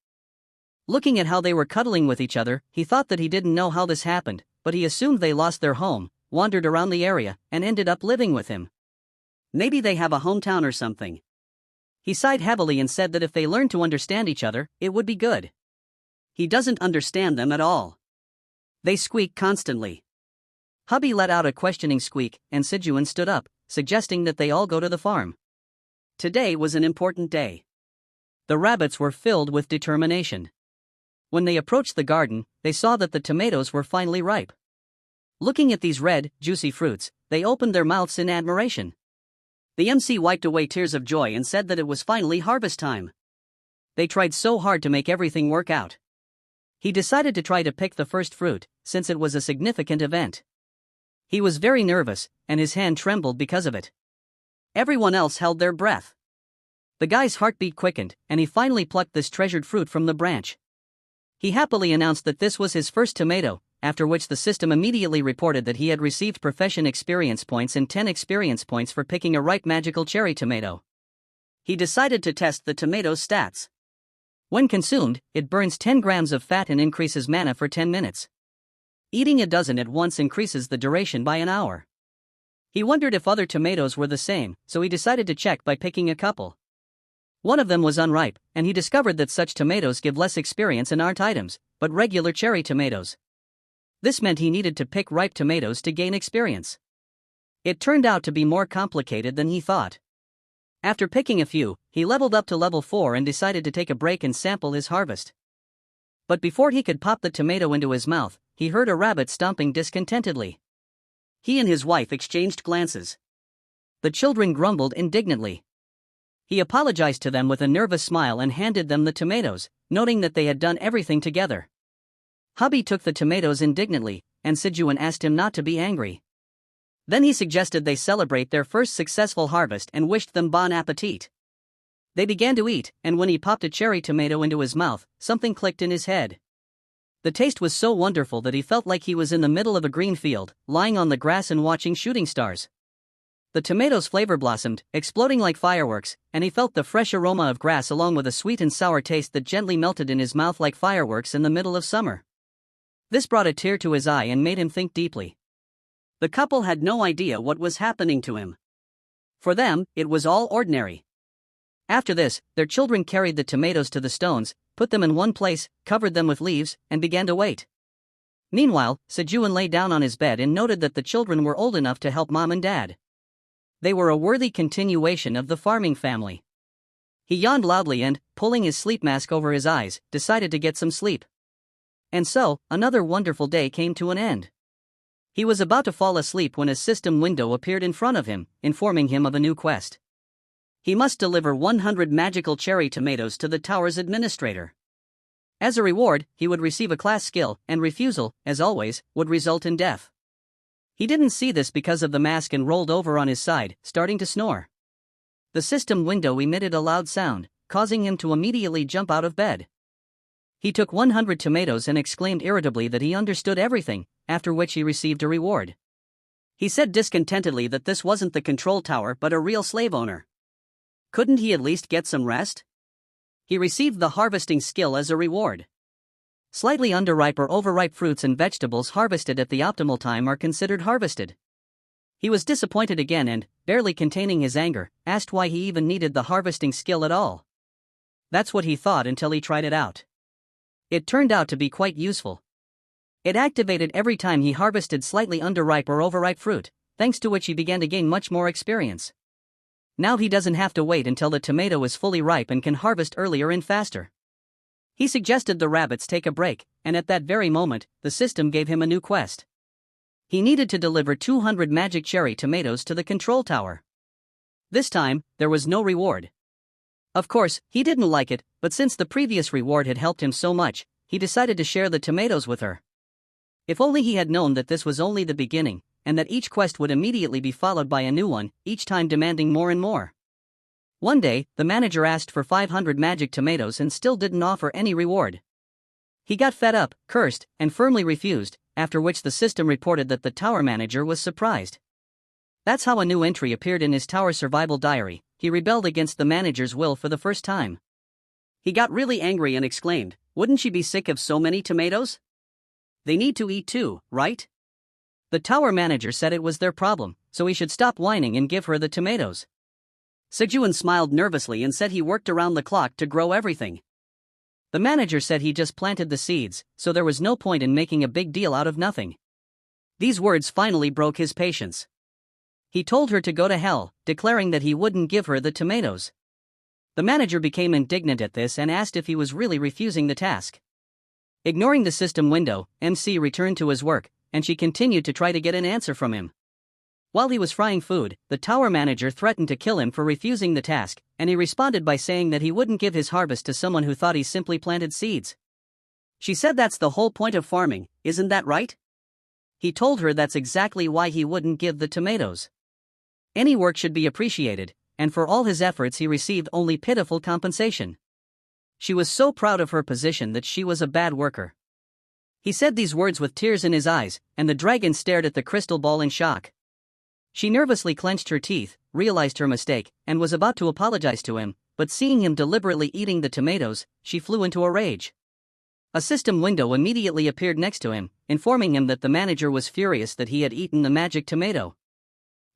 Looking at how they were cuddling with each other, he thought that he didn't know how this happened, but he assumed they lost their home, wandered around the area, and ended up living with him. Maybe they have a hometown or something. He sighed heavily and said that if they learned to understand each other, it would be good. He doesn't understand them at all. They squeak constantly. Hubby let out a questioning squeak, and Sijuan stood up, suggesting that they all go to the farm. Today was an important day. The rabbits were filled with determination. When they approached the garden, they saw that the tomatoes were finally ripe. Looking at these red, juicy fruits, they opened their mouths in admiration. The MC wiped away tears of joy and said that it was finally harvest time. They tried so hard to make everything work out. He decided to try to pick the first fruit, since it was a significant event. He was very nervous, and his hand trembled because of it. Everyone else held their breath. The guy's heartbeat quickened, and he finally plucked this treasured fruit from the branch. He happily announced that this was his first tomato, after which the system immediately reported that he had received profession experience points and 10 experience points for picking a ripe magical cherry tomato. He decided to test the tomato's stats. When consumed, it burns 10 grams of fat and increases mana for 10 minutes. Eating a dozen at once increases the duration by an hour. He wondered if other tomatoes were the same, so he decided to check by picking a couple. One of them was unripe, and he discovered that such tomatoes give less experience and aren't items, but regular cherry tomatoes. This meant he needed to pick ripe tomatoes to gain experience. It turned out to be more complicated than he thought. After picking a few, he leveled up to level 4 and decided to take a break and sample his harvest. But before he could pop the tomato into his mouth, he heard a rabbit stomping discontentedly. He and his wife exchanged glances. The children grumbled indignantly. He apologized to them with a nervous smile and handed them the tomatoes, noting that they had done everything together. Hubby took the tomatoes indignantly, and Sijuan asked him not to be angry. Then he suggested they celebrate their first successful harvest and wished them bon appetit. They began to eat, and when he popped a cherry tomato into his mouth, something clicked in his head. The taste was so wonderful that he felt like he was in the middle of a green field, lying on the grass and watching shooting stars. The tomato's flavor blossomed, exploding like fireworks, and he felt the fresh aroma of grass along with a sweet and sour taste that gently melted in his mouth like fireworks in the middle of summer. This brought a tear to his eye and made him think deeply. The couple had no idea what was happening to him. For them, it was all ordinary. After this, their children carried the tomatoes to the stones, put them in one place, covered them with leaves, and began to wait. Meanwhile, Sijuan lay down on his bed and noted that the children were old enough to help mom and dad. They were a worthy continuation of the farming family. He yawned loudly and, pulling his sleep mask over his eyes, decided to get some sleep. And so, another wonderful day came to an end. He was about to fall asleep when a system window appeared in front of him, informing him of a new quest. He must deliver 100 magical cherry tomatoes to the tower's administrator. As a reward, he would receive a class skill, and refusal, as always, would result in death. He didn't see this because of the mask and rolled over on his side, starting to snore. The system window emitted a loud sound, causing him to immediately jump out of bed. He took 100 tomatoes and exclaimed irritably that he understood everything, after which he received a reward. He said discontentedly that this wasn't the control tower but a real slave owner. Couldn't he at least get some rest? He received the harvesting skill as a reward. Slightly underripe or overripe fruits and vegetables harvested at the optimal time are considered harvested. He was disappointed again and, barely containing his anger, asked why he even needed the harvesting skill at all. That's what he thought until he tried it out. It turned out to be quite useful. It activated every time he harvested slightly underripe or overripe fruit, thanks to which he began to gain much more experience. Now he doesn't have to wait until the tomato is fully ripe and can harvest earlier and faster. He suggested the rabbits take a break, and at that very moment, the system gave him a new quest. He needed to deliver 200 magic cherry tomatoes to the control tower. This time, there was no reward. Of course, he didn't like it, but since the previous reward had helped him so much, he decided to share the tomatoes with her. If only he had known that this was only the beginning, and that each quest would immediately be followed by a new one, each time demanding more and more. One day, the manager asked for 500 magic tomatoes and still didn't offer any reward. He got fed up, cursed, and firmly refused, after which the system reported that the tower manager was surprised. That's how a new entry appeared in his tower survival diary. He rebelled against the manager's will for the first time. He got really angry and exclaimed, "Wouldn't she be sick of so many tomatoes? They need to eat too, right?" The tower manager said it was their problem, so he should stop whining and give her the tomatoes. Sijuan smiled nervously and said he worked around the clock to grow everything. The manager said he just planted the seeds, so there was no point in making a big deal out of nothing. These words finally broke his patience. He told her to go to hell, declaring that he wouldn't give her the tomatoes. The manager became indignant at this and asked if he was really refusing the task. Ignoring the system window, MC returned to his work, and she continued to try to get an answer from him. While he was frying food, the tower manager threatened to kill him for refusing the task, and he responded by saying that he wouldn't give his harvest to someone who thought he simply planted seeds. She said that's the whole point of farming, isn't that right? He told her that's exactly why he wouldn't give the tomatoes. Any work should be appreciated, and for all his efforts he received only pitiful compensation. She was so proud of her position that she was a bad worker. He said these words with tears in his eyes, and the dragon stared at the crystal ball in shock. She nervously clenched her teeth, realized her mistake, and was about to apologize to him, but seeing him deliberately eating the tomatoes, she flew into a rage. A system window immediately appeared next to him, informing him that the manager was furious that he had eaten the magic tomato.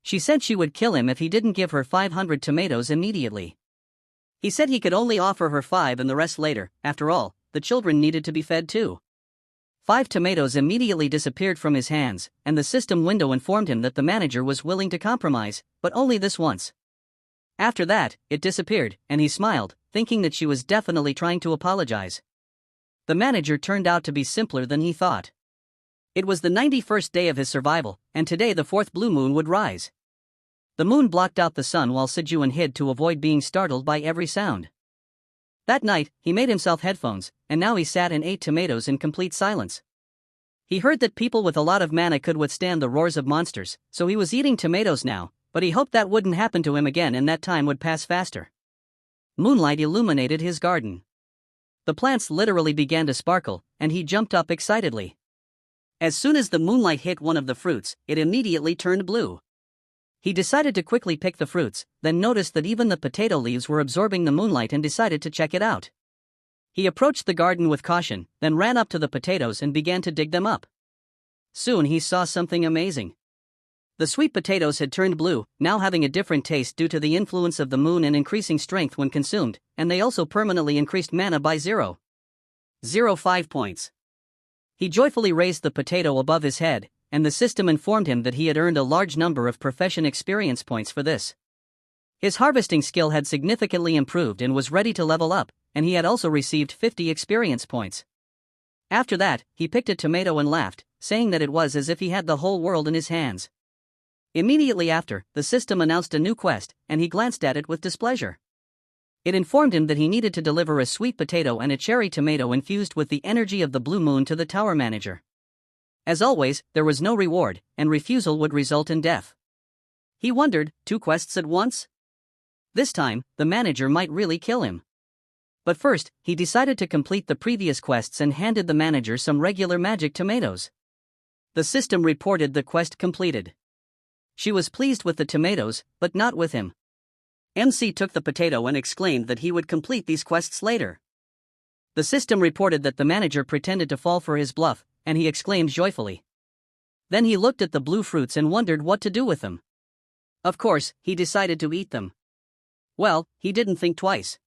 She said she would kill him if he didn't give her 500 tomatoes immediately. He said he could only offer her 5 and the rest later. After all, the children needed to be fed too. 5 tomatoes immediately disappeared from his hands, and the system window informed him that the manager was willing to compromise, but only this once. After that, it disappeared, and he smiled, thinking that she was definitely trying to apologize. The manager turned out to be simpler than he thought. It was the 91st day of his survival, and today the 4th blue moon would rise. The moon blocked out the sun while Sijuan hid to avoid being startled by every sound. That night, he made himself headphones, and now he sat and ate tomatoes in complete silence. He heard that people with a lot of mana could withstand the roars of monsters, so he was eating tomatoes now, but he hoped that wouldn't happen to him again and that time would pass faster. Moonlight illuminated his garden. The plants literally began to sparkle, and he jumped up excitedly. As soon as the moonlight hit one of the fruits, it immediately turned blue. He decided to quickly pick the fruits, then noticed that even the potato leaves were absorbing the moonlight and decided to check it out. He approached the garden with caution, then ran up to the potatoes and began to dig them up. Soon he saw something amazing. The sweet potatoes had turned blue, now having a different taste due to the influence of the moon and increasing strength when consumed, and they also permanently increased mana by 0.05 points. He joyfully raised the potato above his head, and the system informed him that he had earned a large number of profession experience points for this. His harvesting skill had significantly improved and was ready to level up, and he had also received 50 experience points. After that, he picked a tomato and laughed, saying that it was as if he had the whole world in his hands. Immediately after, the system announced a new quest, and he glanced at it with displeasure. It informed him that he needed to deliver a sweet potato and a cherry tomato infused with the energy of the blue moon to the tower manager. As always, there was no reward, and refusal would result in death. He wondered, 2 quests at once? This time, the manager might really kill him. But first, he decided to complete the previous quests and handed the manager some regular magic tomatoes. The system reported the quest completed. She was pleased with the tomatoes, but not with him. MC took the potato and exclaimed that he would complete these quests later. The system reported that the manager pretended to fall for his bluff, and he exclaimed joyfully. Then he looked at the blue fruits and wondered what to do with them. Of course, he decided to eat them. Well, he didn't think twice.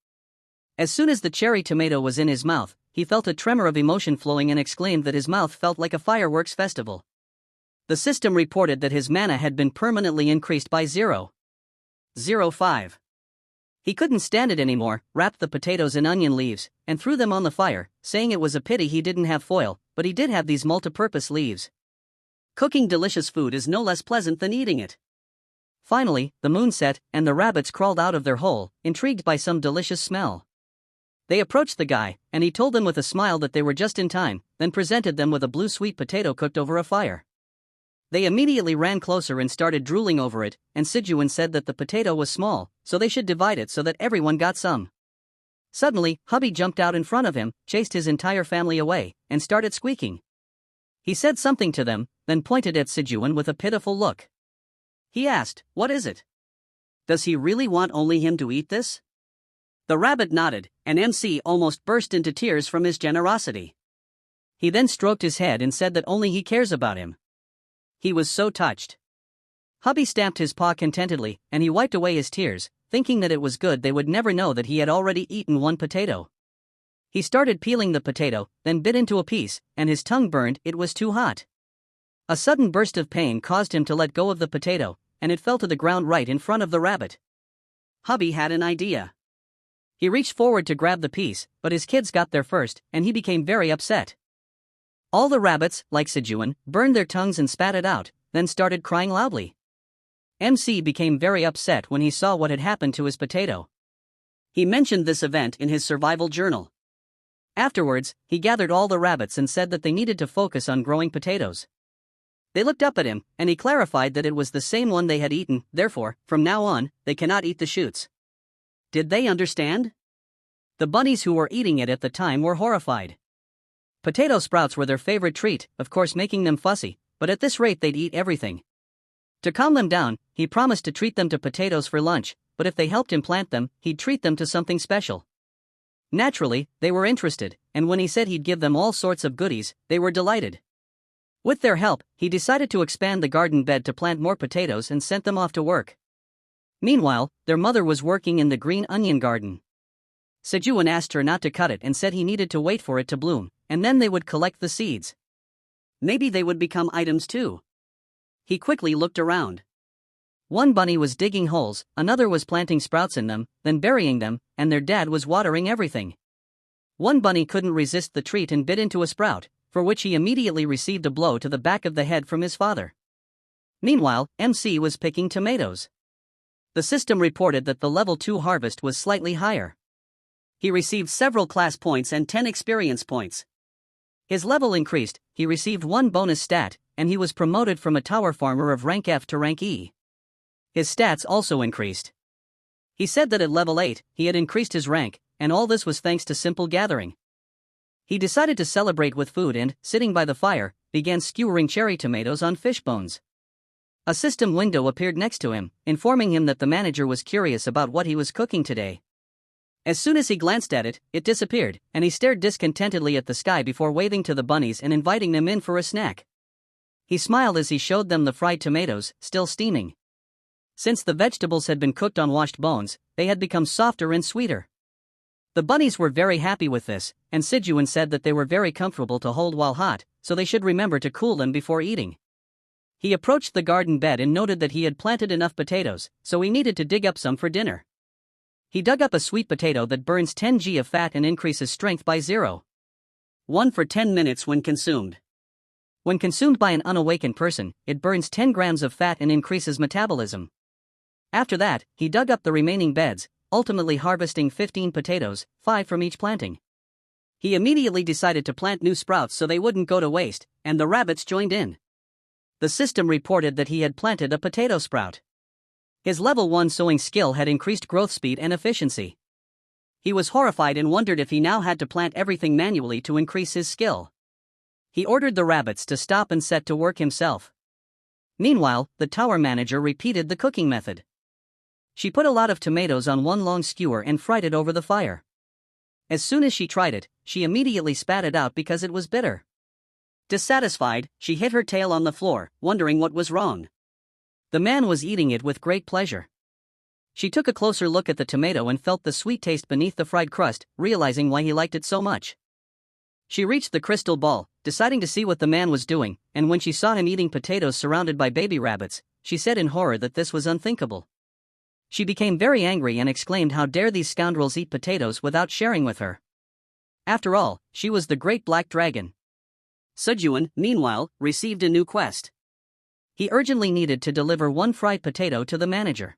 As soon as the cherry tomato was in his mouth, he felt a tremor of emotion flowing and exclaimed that his mouth felt like a fireworks festival. The system reported that his mana had been permanently increased by 0.05. He couldn't stand it anymore, wrapped the potatoes in onion leaves, and threw them on the fire, saying it was a pity he didn't have foil, but he did have these multi-purpose leaves. Cooking delicious food is no less pleasant than eating it. Finally, the moon set, and the rabbits crawled out of their hole, intrigued by some delicious smell. They approached the guy, and he told them with a smile that they were just in time, then presented them with a blue sweet potato cooked over a fire. They immediately ran closer and started drooling over it, and Sijuan said that the potato was small, so they should divide it so that everyone got some. Suddenly, Hubby jumped out in front of him, chased his entire family away, and started squeaking. He said something to them, then pointed at Sijuan with a pitiful look. He asked, "What is it? Does he really want only him to eat this?" The rabbit nodded, and MC almost burst into tears from his generosity. He then stroked his head and said that only he cares about him. He was so touched. Hubby stamped his paw contentedly, and he wiped away his tears, thinking that it was good they would never know that he had already eaten one potato. He started peeling the potato, then bit into a piece, and his tongue burned, it was too hot. A sudden burst of pain caused him to let go of the potato, and it fell to the ground right in front of the rabbit. Hubby had an idea. He reached forward to grab the piece, but his kids got there first, and he became very upset. All the rabbits, like Sejun, burned their tongues and spat it out, then started crying loudly. MC became very upset when he saw what had happened to his potato. He mentioned this event in his survival journal. Afterwards, he gathered all the rabbits and said that they needed to focus on growing potatoes. They looked up at him, and he clarified that it was the same one they had eaten, therefore, from now on, they cannot eat the shoots. Did they understand? The bunnies who were eating it at the time were horrified. Potato sprouts were their favorite treat, of course making them fussy, but at this rate they'd eat everything. To calm them down, he promised to treat them to potatoes for lunch, but if they helped him plant them, he'd treat them to something special. Naturally, they were interested, and when he said he'd give them all sorts of goodies, they were delighted. With their help, he decided to expand the garden bed to plant more potatoes and sent them off to work. Meanwhile, their mother was working in the green onion garden. Sejun asked her not to cut it and said he needed to wait for it to bloom, and then they would collect the seeds. Maybe they would become items too. He quickly looked around. One bunny was digging holes, another was planting sprouts in them, then burying them, and their dad was watering everything. One bunny couldn't resist the treat and bit into a sprout, for which he immediately received a blow to the back of the head from his father. Meanwhile, MC was picking tomatoes. The system reported that the level 2 harvest was slightly higher. He received several class points and 10 experience points. His level increased, he received 1 bonus stat, and he was promoted from a tower farmer of rank F to rank E. His stats also increased. He said that at level 8, he had increased his rank, and all this was thanks to simple gathering. He decided to celebrate with food and, sitting by the fire, began skewering cherry tomatoes on fish bones. A system window appeared next to him, informing him that the manager was curious about what he was cooking today. As soon as he glanced at it, it disappeared, and he stared discontentedly at the sky before waving to the bunnies and inviting them in for a snack. He smiled as he showed them the fried tomatoes, still steaming. Since the vegetables had been cooked on washed bones, they had become softer and sweeter. The bunnies were very happy with this, and Sejun said that they were very comfortable to hold while hot, so they should remember to cool them before eating. He approached the garden bed and noted that he had planted enough potatoes, so he needed to dig up some for dinner. He dug up a sweet potato that burns 10 g of fat and increases strength by 0.1 for 10 minutes when consumed. When consumed by an unawakened person, it burns 10 grams of fat and increases metabolism. After that, he dug up the remaining beds, ultimately harvesting 15 potatoes, 5 from each planting. He immediately decided to plant new sprouts so they wouldn't go to waste, and the rabbits joined in. The system reported that he had planted a potato sprout. His level 1 sowing skill had increased growth speed and efficiency. He was horrified and wondered if he now had to plant everything manually to increase his skill. He ordered the rabbits to stop and set to work himself. Meanwhile, the tower manager repeated the cooking method. She put a lot of tomatoes on one long skewer and fried it over the fire. As soon as she tried it, she immediately spat it out because it was bitter. Dissatisfied, she hit her tail on the floor, wondering what was wrong. The man was eating it with great pleasure. She took a closer look at the tomato and felt the sweet taste beneath the fried crust, realizing why he liked it so much. She reached the crystal ball, deciding to see what the man was doing, and when she saw him eating potatoes surrounded by baby rabbits, she said in horror that this was unthinkable. She became very angry and exclaimed how dare these scoundrels eat potatoes without sharing with her. After all, she was the great black dragon. Sejun, meanwhile, received a new quest. He urgently needed to deliver 1 fried potato to the manager.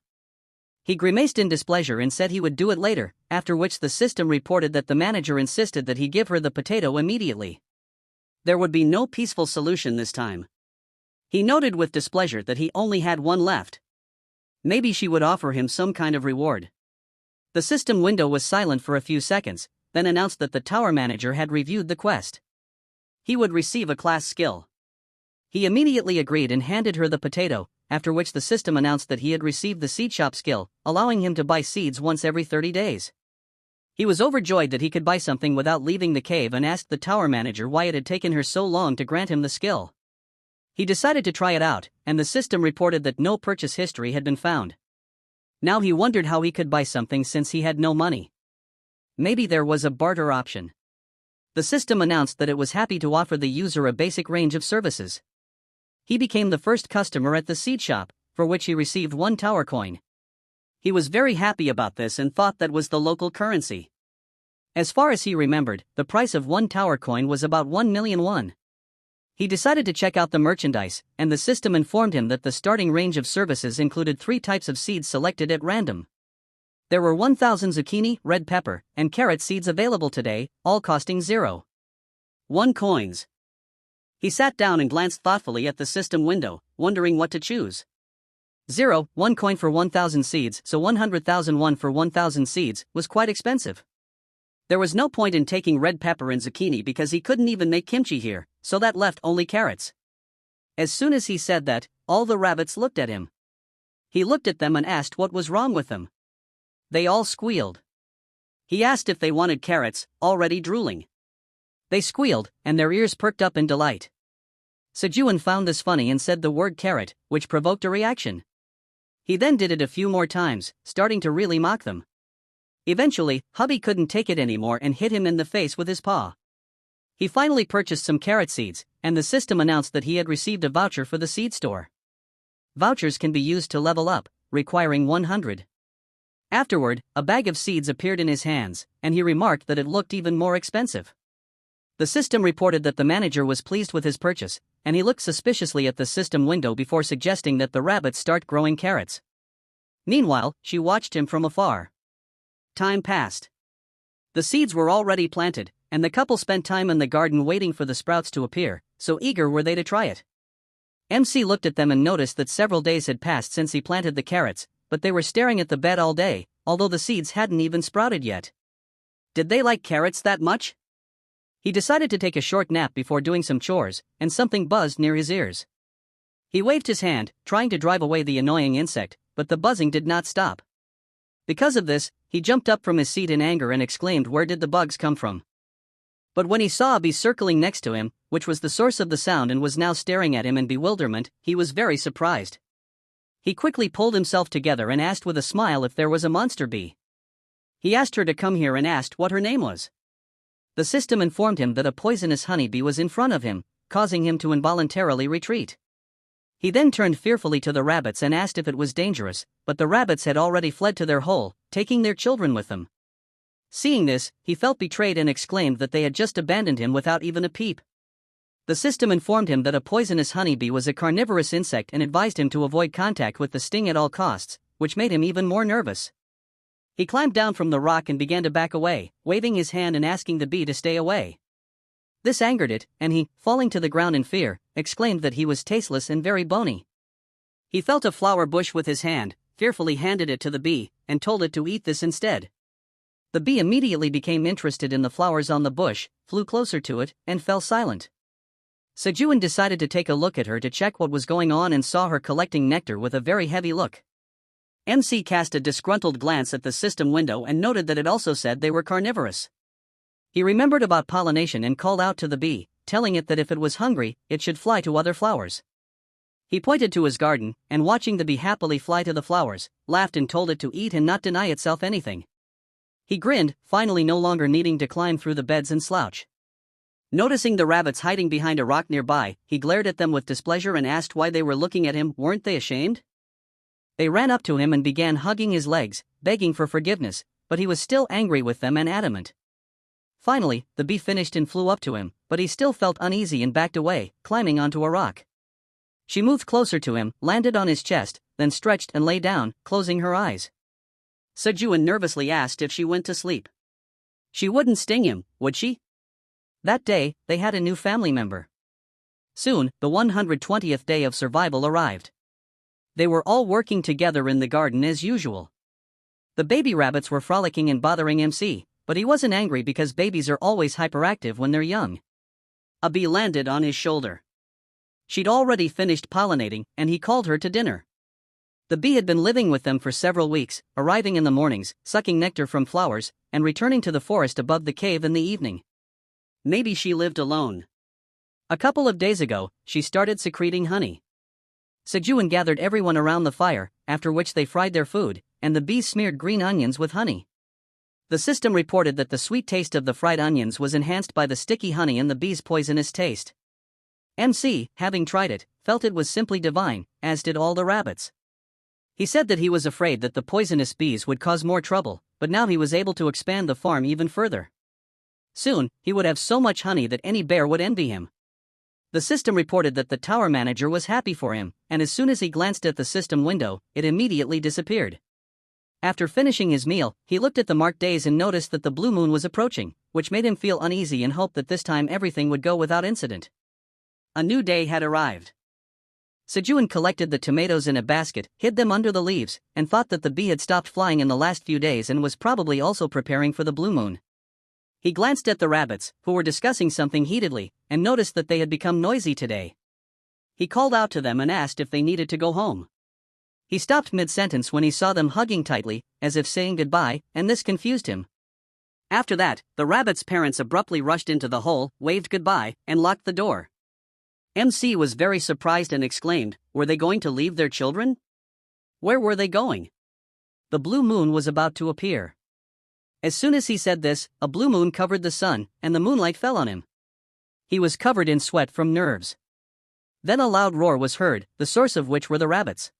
He grimaced in displeasure and said he would do it later, after which the system reported that the manager insisted that he give her the potato immediately. There would be no peaceful solution this time. He noted with displeasure that he only had 1 left. Maybe she would offer him some kind of reward. The system window was silent for a few seconds, then announced that the tower manager had reviewed the quest. He would receive a class skill. He immediately agreed and handed her the potato, after which the system announced that he had received the seed shop skill, allowing him to buy seeds once every 30 days. He was overjoyed that he could buy something without leaving the cave and asked the tower manager why it had taken her so long to grant him the skill. He decided to try it out, and the system reported that no purchase history had been found. Now he wondered how he could buy something since he had no money. Maybe there was a barter option. The system announced that it was happy to offer the user a basic range of services. He became the first customer at the seed shop, for which he received 1 tower coin. He was very happy about this and thought that was the local currency. As far as he remembered, the price of 1 tower coin was about 1 million won. He decided to check out the merchandise, and the system informed him that the starting range of services included 3 types of seeds selected at random. There were 1,000 zucchini, red pepper, and carrot seeds available today, all costing 0.1 coins. He sat down and glanced thoughtfully at the system window, wondering what to choose. 0.1 coin for 1,000 seeds, so 100,000 won for 1,000 seeds, was quite expensive. There was no point in taking red pepper and zucchini because he couldn't even make kimchi here, so that left only carrots. As soon as he said that, all the rabbits looked at him. He looked at them and asked what was wrong with them. They all squealed. He asked if they wanted carrots, already drooling. They squealed, and their ears perked up in delight. Sejuan found this funny and said the word carrot, which provoked a reaction. He then did it a few more times, starting to really mock them. Eventually, hubby couldn't take it anymore and hit him in the face with his paw. He finally purchased some carrot seeds, and the system announced that he had received a voucher for the seed store. Vouchers can be used to level up, requiring 100. Afterward, a bag of seeds appeared in his hands, and he remarked that it looked even more expensive. The system reported that the manager was pleased with his purchase, and he looked suspiciously at the system window before suggesting that the rabbits start growing carrots. Meanwhile, she watched him from afar. Time passed. The seeds were already planted, and the couple spent time in the garden waiting for the sprouts to appear, so eager were they to try it. MC looked at them and noticed that several days had passed since he planted the carrots, but they were staring at the bed all day, although the seeds hadn't even sprouted yet. Did they like carrots that much? He decided to take a short nap before doing some chores, and something buzzed near his ears. He waved his hand, trying to drive away the annoying insect, but the buzzing did not stop. Because of this, he jumped up from his seat in anger and exclaimed, "Where did the bugs come from?" But when he saw a bee circling next to him, which was the source of the sound and was now staring at him in bewilderment, he was very surprised. He quickly pulled himself together and asked with a smile if there was a monster bee. He asked her to come here and asked what her name was. The system informed him that a poisonous honeybee was in front of him, causing him to involuntarily retreat. He then turned fearfully to the rabbits and asked if it was dangerous, but the rabbits had already fled to their hole, taking their children with them. Seeing this, he felt betrayed and exclaimed that they had just abandoned him without even a peep. The system informed him that a poisonous honeybee was a carnivorous insect and advised him to avoid contact with the sting at all costs, which made him even more nervous. He climbed down from the rock and began to back away, waving his hand and asking the bee to stay away. This angered it, and he, falling to the ground in fear, exclaimed that he was tasteless and very bony. He felt a flower bush with his hand, fearfully handed it to the bee, and told it to eat this instead. The bee immediately became interested in the flowers on the bush, flew closer to it, and fell silent. Sejuan decided to take a look at her to check what was going on and saw her collecting nectar with a very heavy look. MC cast a disgruntled glance at the system window and noted that it also said they were carnivorous. He remembered about pollination and called out to the bee, telling it that if it was hungry, it should fly to other flowers. He pointed to his garden, and watching the bee happily fly to the flowers, laughed and told it to eat and not deny itself anything. He grinned, finally no longer needing to climb through the beds and slouch. Noticing the rabbits hiding behind a rock nearby, he glared at them with displeasure and asked why they were looking at him. Weren't they ashamed? They ran up to him and began hugging his legs, begging for forgiveness, but he was still angry with them and adamant. Finally, the bee finished and flew up to him, but he still felt uneasy and backed away, climbing onto a rock. She moved closer to him, landed on his chest, then stretched and lay down, closing her eyes. Sejuan nervously asked if she went to sleep. She wouldn't sting him, would she? That day, they had a new family member. Soon, the 120th day of survival arrived. They were all working together in the garden as usual. The baby rabbits were frolicking and bothering MC, but he wasn't angry because babies are always hyperactive when they're young. A bee landed on his shoulder. She'd already finished pollinating, and he called her to dinner. The bee had been living with them for several weeks, arriving in the mornings, sucking nectar from flowers, and returning to the forest above the cave in the evening. Maybe she lived alone. A couple of days ago, she started secreting honey. Sejuan gathered everyone around the fire, after which they fried their food, and the bees smeared green onions with honey. The system reported that the sweet taste of the fried onions was enhanced by the sticky honey and the bees' poisonous taste. MC, having tried it, felt it was simply divine, as did all the rabbits. He said that he was afraid that the poisonous bees would cause more trouble, but now he was able to expand the farm even further. Soon, he would have so much honey that any bear would envy him. The system reported that the tower manager was happy for him, and as soon as he glanced at the system window, it immediately disappeared. After finishing his meal, he looked at the marked days and noticed that the blue moon was approaching, which made him feel uneasy and hoped that this time everything would go without incident. A new day had arrived. Sejun collected the tomatoes in a basket, hid them under the leaves, and thought that the bee had stopped flying in the last few days and was probably also preparing for the blue moon. He glanced at the rabbits, who were discussing something heatedly, and noticed that they had become noisy today. He called out to them and asked if they needed to go home. He stopped mid-sentence when he saw them hugging tightly, as if saying goodbye, and this confused him. After that, the rabbits' parents abruptly rushed into the hole, waved goodbye, and locked the door. MC was very surprised and exclaimed, "Were they going to leave their children? Where were they going?" The blue moon was about to appear. As soon as he said this, a blue moon covered the sun, and the moonlight fell on him. He was covered in sweat from nerves. Then a loud roar was heard, the source of which were the rabbits.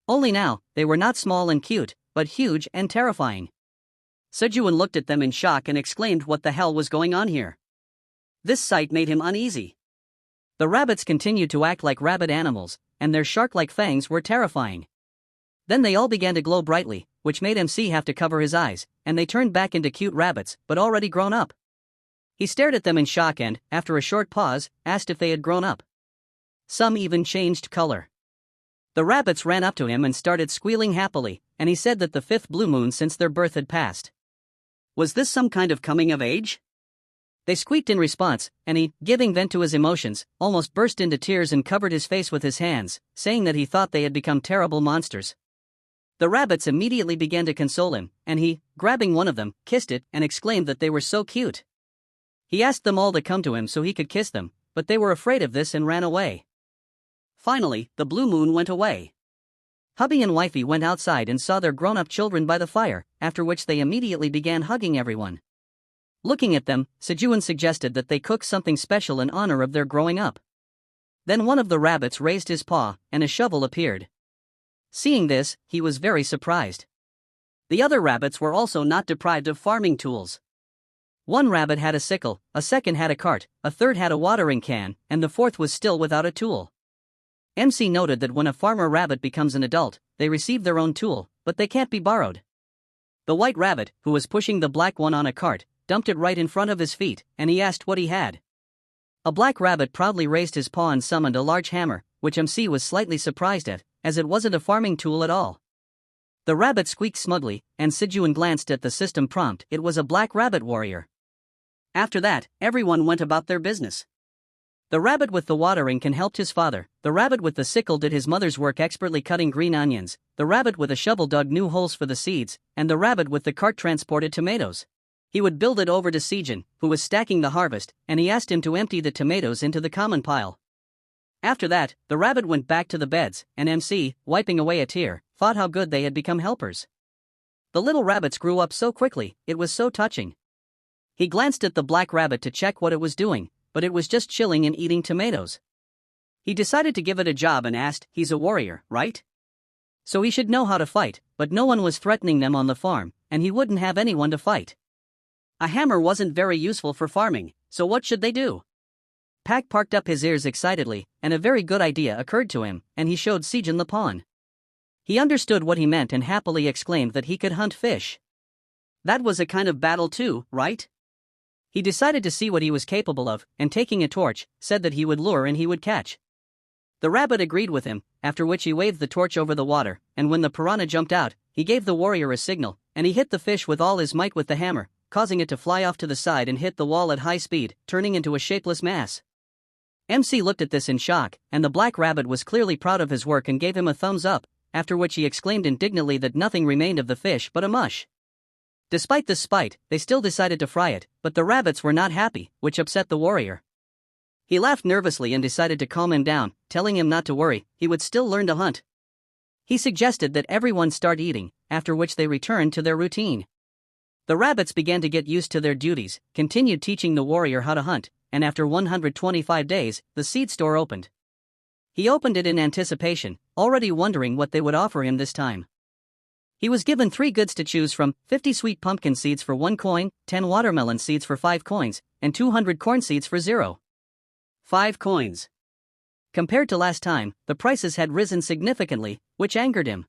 Only now, they were not small and cute, but huge and terrifying. Sejun looked at them in shock and exclaimed what the hell was going on here. This sight made him uneasy. The rabbits continued to act like rabid animals, and their shark-like fangs were terrifying. Then they all began to glow brightly, which made MC have to cover his eyes, and they turned back into cute rabbits, but already grown up. He stared at them in shock and, after a short pause, asked if they had grown up. Some even changed color. The rabbits ran up to him and started squealing happily, and he said that the 5th blue moon since their birth had passed. Was this some kind of coming of age? They squeaked in response, and he, giving vent to his emotions, almost burst into tears and covered his face with his hands, saying that he thought they had become terrible monsters. The rabbits immediately began to console him, and he, grabbing one of them, kissed it and exclaimed that they were so cute. He asked them all to come to him so he could kiss them, but they were afraid of this and ran away. Finally, the blue moon went away. Hubby and wifey went outside and saw their grown-up children by the fire, after which they immediately began hugging everyone. Looking at them, Sejun suggested that they cook something special in honor of their growing up. Then one of the rabbits raised his paw, and a shovel appeared. Seeing this, he was very surprised. The other rabbits were also not deprived of farming tools. One rabbit had a sickle, a second had a cart, a third had a watering can, and the fourth was still without a tool. MC noted that when a farmer rabbit becomes an adult, they receive their own tool, but they can't be borrowed. The white rabbit, who was pushing the black one on a cart, dumped it right in front of his feet, and he asked what he had. A black rabbit proudly raised his paw and summoned a large hammer, which MC was slightly surprised at, as it wasn't a farming tool at all. The rabbit squeaked smugly, and Sejun glanced at the system prompt. It was a black rabbit warrior. After that, everyone went about their business. The rabbit with the watering can helped his father, the rabbit with the sickle did his mother's work expertly cutting green onions, the rabbit with a shovel dug new holes for the seeds, and the rabbit with the cart transported tomatoes. He would build it over to Sejun, who was stacking the harvest, and he asked him to empty the tomatoes into the common pile. After that, the rabbit went back to the beds, and MC, wiping away a tear, thought how good they had become helpers. The little rabbits grew up so quickly, it was so touching. He glanced at the black rabbit to check what it was doing, but it was just chilling and eating tomatoes. He decided to give it a job and asked, "He's a warrior, right? So he should know how to fight," but no one was threatening them on the farm, and he wouldn't have anyone to fight. A hammer wasn't very useful for farming, so what should they do? Pack parked up his ears excitedly, and a very good idea occurred to him, and he showed Sejun the pawn. He understood what he meant and happily exclaimed that he could hunt fish. That was a kind of battle too, right? He decided to see what he was capable of, and taking a torch, said that he would lure and he would catch. The rabbit agreed with him, after which he waved the torch over the water, and when the piranha jumped out, he gave the warrior a signal, and he hit the fish with all his might with the hammer, causing it to fly off to the side and hit the wall at high speed, turning into a shapeless mass. MC looked at this in shock, and the black rabbit was clearly proud of his work and gave him a thumbs up, after which he exclaimed indignantly that nothing remained of the fish but a mush. Despite this spite, they still decided to fry it, but the rabbits were not happy, which upset the warrior. He laughed nervously and decided to calm him down, telling him not to worry, he would still learn to hunt. He suggested that everyone start eating, after which they returned to their routine. The rabbits began to get used to their duties, continued teaching the warrior how to hunt, and after 125 days, the seed store opened. He opened it in anticipation, already wondering what they would offer him this time. He was given 3 goods to choose from: 50 sweet pumpkin seeds for 1 coin, 10 watermelon seeds for 5 coins, and 200 corn seeds for 0.5 coins. Compared to last time, the prices had risen significantly, which angered him.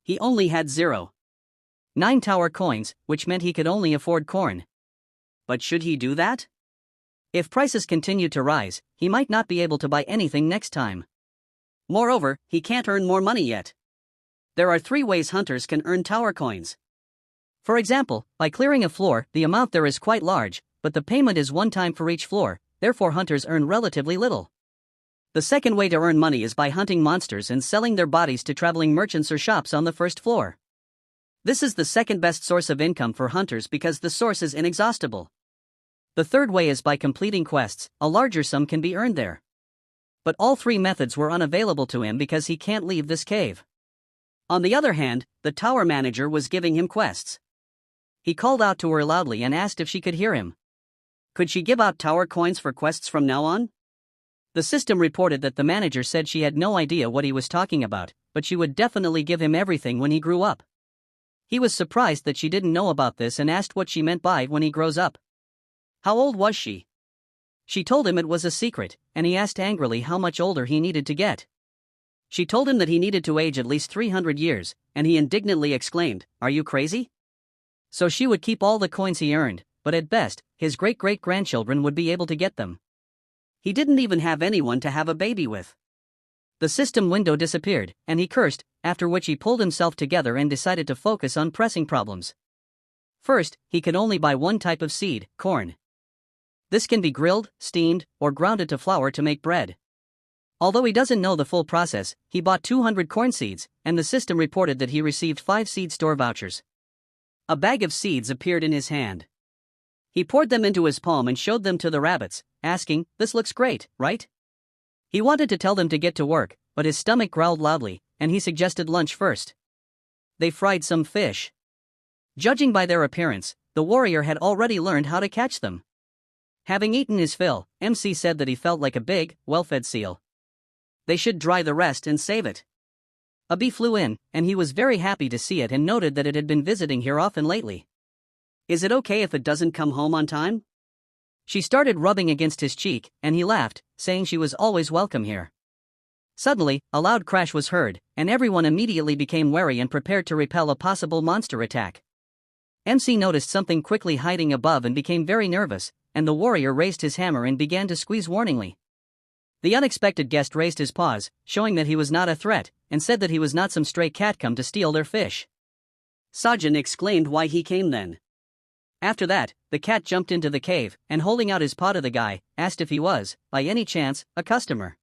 He only had 0.9 tower coins, which meant he could only afford corn. But should he do that? If prices continued to rise, he might not be able to buy anything next time. Moreover, he can't earn more money yet. There are 3 ways hunters can earn tower coins. For example, by clearing a floor, the amount there is quite large, but the payment is 1 time for each floor, therefore hunters earn relatively little. The second way to earn money is by hunting monsters and selling their bodies to traveling merchants or shops on the first floor. This is the second best source of income for hunters because the source is inexhaustible. The third way is by completing quests. A larger sum can be earned there. But all 3 methods were unavailable to him because he can't leave this cave. On the other hand, the tower manager was giving him quests. He called out to her loudly and asked if she could hear him. Could she give out tower coins for quests from now on? The system reported that the manager said she had no idea what he was talking about, but she would definitely give him everything when he grew up. He was surprised that she didn't know about this and asked what she meant by when he grows up. How old was she? She told him it was a secret, and he asked angrily how much older he needed to get. She told him that he needed to age at least 300 years, and he indignantly exclaimed, "Are you crazy?" So she would keep all the coins he earned, but at best, his great-great-grandchildren would be able to get them. He didn't even have anyone to have a baby with. The system window disappeared, and he cursed, after which he pulled himself together and decided to focus on pressing problems. First, he could only buy 1 type of seed, corn. This can be grilled, steamed, or ground to flour to make bread. Although he doesn't know the full process, he bought 200 corn seeds, and the system reported that he received 5 seed store vouchers. A bag of seeds appeared in his hand. He poured them into his palm and showed them to the rabbits, asking, "This looks great, right?" He wanted to tell them to get to work, but his stomach growled loudly, and he suggested lunch first. They fried some fish. Judging by their appearance, the warrior had already learned how to catch them. Having eaten his fill, MC said that he felt like a big, well-fed seal. They should dry the rest and save it. A bee flew in, and he was very happy to see it and noted that it had been visiting here often lately. "Is it okay if it doesn't come home on time?" She started rubbing against his cheek, and he laughed, saying she was always welcome here. Suddenly, a loud crash was heard, and everyone immediately became wary and prepared to repel a possible monster attack. MC noticed something quickly hiding above and became very nervous, and the warrior raised his hammer and began to squeeze warningly. The unexpected guest raised his paws, showing that he was not a threat, and said that he was not some stray cat come to steal their fish. Sajin exclaimed why he came then. After that, the cat jumped into the cave, and holding out his paw to the guy, asked if he was, by any chance, a customer.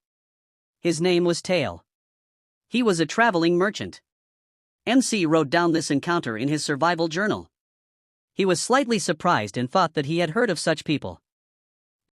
His name was Tail. He was a traveling merchant. MC wrote down this encounter in his survival journal. He was slightly surprised and thought that he had heard of such people.